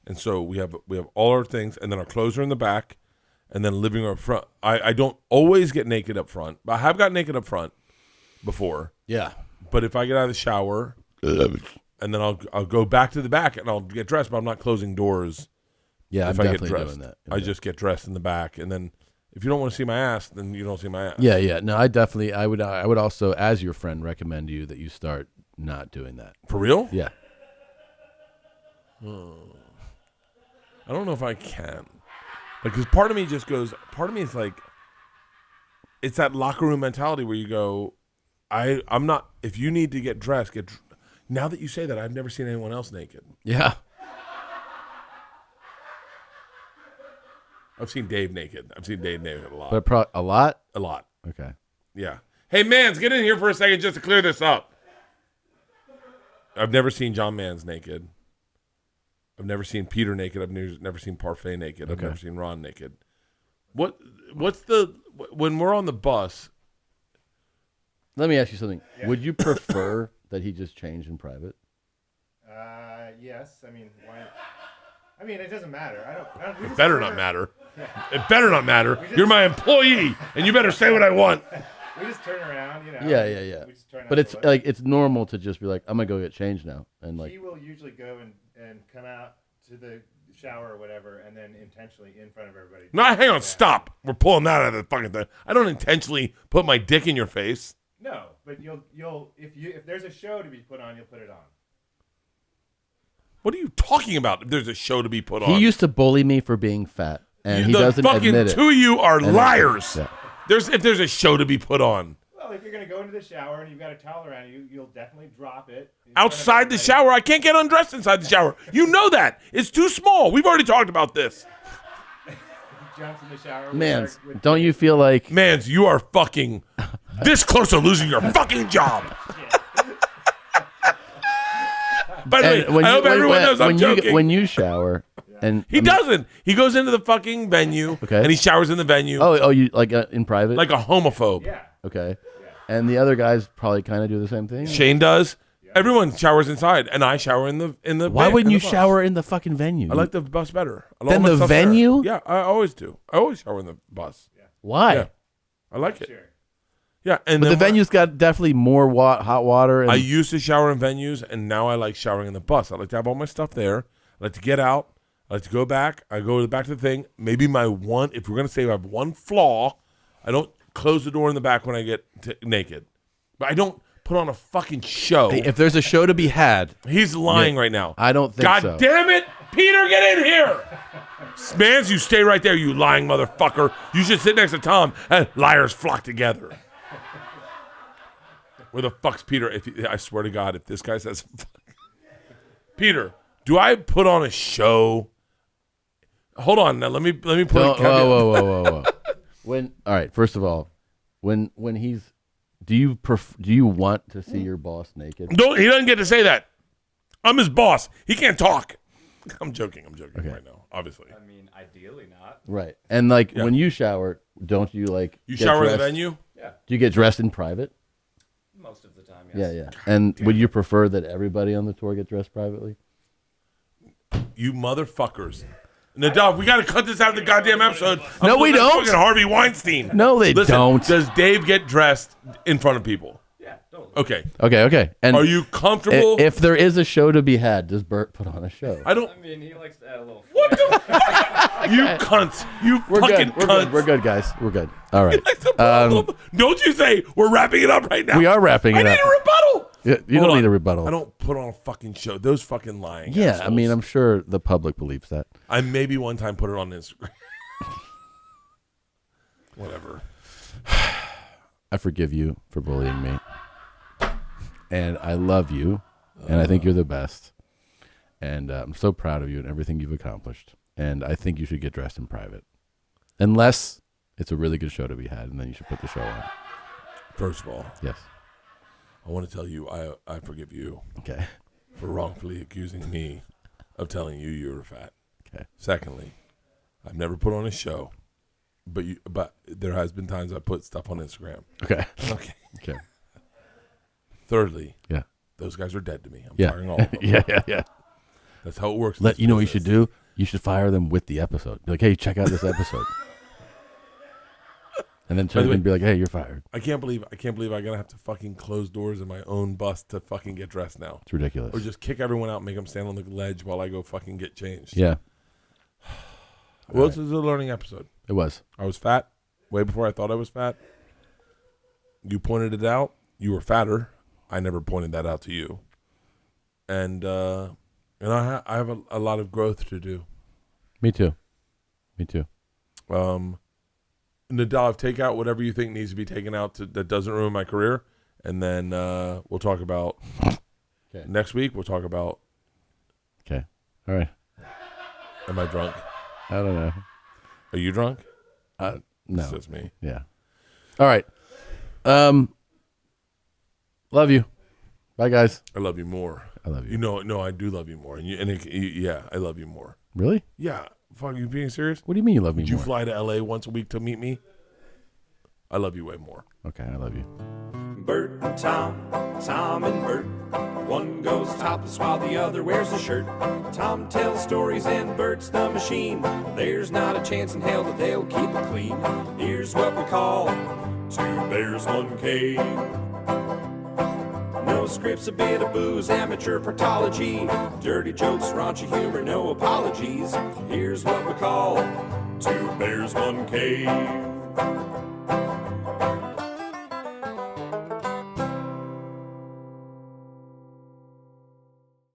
And so we have all our things, and then our clothes are in the back, and then living room up front. I don't always get naked up front, but I have got naked up front before. Yeah. But if I get out of the shower, and then I'll go back to the back and I'll get dressed, but I'm not closing doors. Yeah, I'm if I get definitely dressed, doing that. I just get dressed in the back, and then if you don't want to see my ass, then you don't see my ass. Yeah. No, I would also, as your friend, recommend you that you start not doing that. For real? Yeah. I don't know if I can. Like, because part of me is like, it's that locker room mentality where you go, I'm not, if you need to get dressed, now that you say that, I've never seen anyone else naked. Yeah. I've seen Dave naked. I've seen Dave naked a lot. But a lot? A lot. Okay. Yeah. Hey, Mans, get in here for a second just to clear this up. I've never seen John Mans naked. I've never seen Peter naked. I've never seen Parfait naked. I've Okay. never seen Ron naked. What's the when we're on the bus? Let me ask you something. Yeah. Would you prefer that he just change in private? Yes. I mean, why? I mean, it doesn't matter. I don't. We It just better turn not ar- matter. It better not matter. You're my employee, and you better say what I want. We just turn around, you know. Yeah. We just try not But to it's look. like it's normal to just be like, I'm gonna go get changed now, and like, He will usually go and come out to the shower or whatever, and then intentionally in front of everybody. No, hang on, Yeah. stop. We're pulling that out of the fucking thing. I don't intentionally put my dick in your face. No, but you'll if there's a show to be put on, you'll put it on. What are you talking about? If there's a show to be put on, he used to bully me for being fat, and he the doesn't fucking admit it. two of you are And liars. yeah. If there's a show to be put on Well, if you're gonna go into the shower and you've got a towel around you, you'll definitely drop it in front of outside the everybody. shower, I can't get undressed inside the shower. You know that it's too small. We've already talked about this. Jumps in the shower. Man, with don't you feel like Mans, you are fucking this close to losing your fucking job. By the way, and I hope everyone knows I'm joking. when you shower, and He doesn't. He goes into the fucking venue Okay. and he showers in the venue Oh, you like in private? like a homophobe. Yeah. Okay. And the other guys probably kind of do the same thing. Shane does. Everyone showers inside, and I shower in the Why van- wouldn't in you the bus. shower in the fucking venue? I like the bus better. I love Than my the stuff there. venue? Yeah, I always do. I always shower in the bus. Why? Yeah. I like it. Sure. Yeah, and But the then when- venue's got definitely more hot water. And I used to shower in venues, and now I like showering in the bus. I like to have all my stuff there. I like to get out. I like to go back. I go back to the thing. Maybe if we're going to say I have one flaw, I don't close the door in the back when I get naked. But I don't put on a fucking show. if there's a show to be had, He's lying right now. I don't think God so. damn it, Peter, get in here. Mans, you stay right there, you lying motherfucker. You should sit next to Tom, and liars flock together. Where the fuck's Peter? I swear to God, if this guy says, Peter, do I put on a show? Hold on, now let me put Whoa, a caveat. whoa. All right, first of all, when he's, do you want to see your boss naked? No, he doesn't get to say that. I'm his boss. He can't talk. I'm joking right now, obviously. I mean, ideally not. Right. And like Yeah. when you shower, don't you like You get shower in the dressed- venue? Yeah, Do you get dressed in private? most of the time, yes. Yeah. And would you prefer that everybody on the tour get dressed privately? You motherfuckers. Nadav, we got to cut this out of the goddamn episode. No, I'm we looking at don't. fucking Harvey Weinstein. No, they Listen, don't. Does Dave get dressed in front of people? Yeah, totally. Okay. Okay. And Are you comfortable? if there is a show to be had, does Bert put on a show? I don't. I mean, he likes to add a little What the fuck? You cunts. You We're fucking good. We're cunts. good. We're good, guys. We're good. All right. That's the problem. Don't you say we're wrapping it up right now. We are wrapping I it need up. a rebuttal. You Hold don't on. need a rebuttal. I don't put on a fucking show. Those fucking lying. Yeah, I assholes. mean, I'm sure the public believes that. I maybe one time put it on Instagram. Whatever. I forgive you for bullying me. And I love you. And I think you're the best. And I'm so proud of you and everything you've accomplished. And I think you should get dressed in private. Unless it's a really good show to be had, and then you should put the show on. First of all, Yes. I want to tell you I forgive you Okay. for wrongfully accusing me of telling you you were fat. Okay. Secondly, I've never put on a show, but there has been times I put stuff on Instagram. Okay. Okay. Okay. Thirdly, Yeah. those guys are dead to me. I'm Yeah. firing all of them. Yeah. That's how it works. in You this know what you should business. do? You should fire them with the episode. Be like, hey, check out this episode. And then By turn the way- and be like, hey, you're fired. I can't believe I'm gonna have to fucking close doors in my own bus to fucking get dressed now, It's ridiculous. or just kick everyone out, and make them stand on the ledge while I go fucking get changed. Yeah, Well, this is a learning episode. it was. I was fat way before I thought I was fat. You pointed it out. You were fatter. I never pointed that out to you. And I have a lot of growth to do. Me too. Nadav, take out whatever you think needs to be taken out that doesn't ruin my career, and then we'll talk about Okay. next week. We'll talk about. Okay. All right. Am I drunk? I don't know. Are you drunk? No. It's just me. Yeah. All right. Love you. Bye, guys. I love you more. I love you. You know, no, I do love you more. And yeah, I love you more. Really? Yeah. Fuck, you being serious? What do you mean you love me Did you more? fly to LA once a week to meet me? I love you way more. Okay, I love you. Bert and Tom, Tom and Bert. One goes topless while the other wears a shirt. Tom tells stories and Bert's the machine. There's not a chance in hell that they'll keep it clean. Here's what we call Two Bears, One Cave. No scripts, a bit of booze, amateur partology. Dirty jokes, raunchy humor, no apologies. Here's what we call Two Bears, One Cave.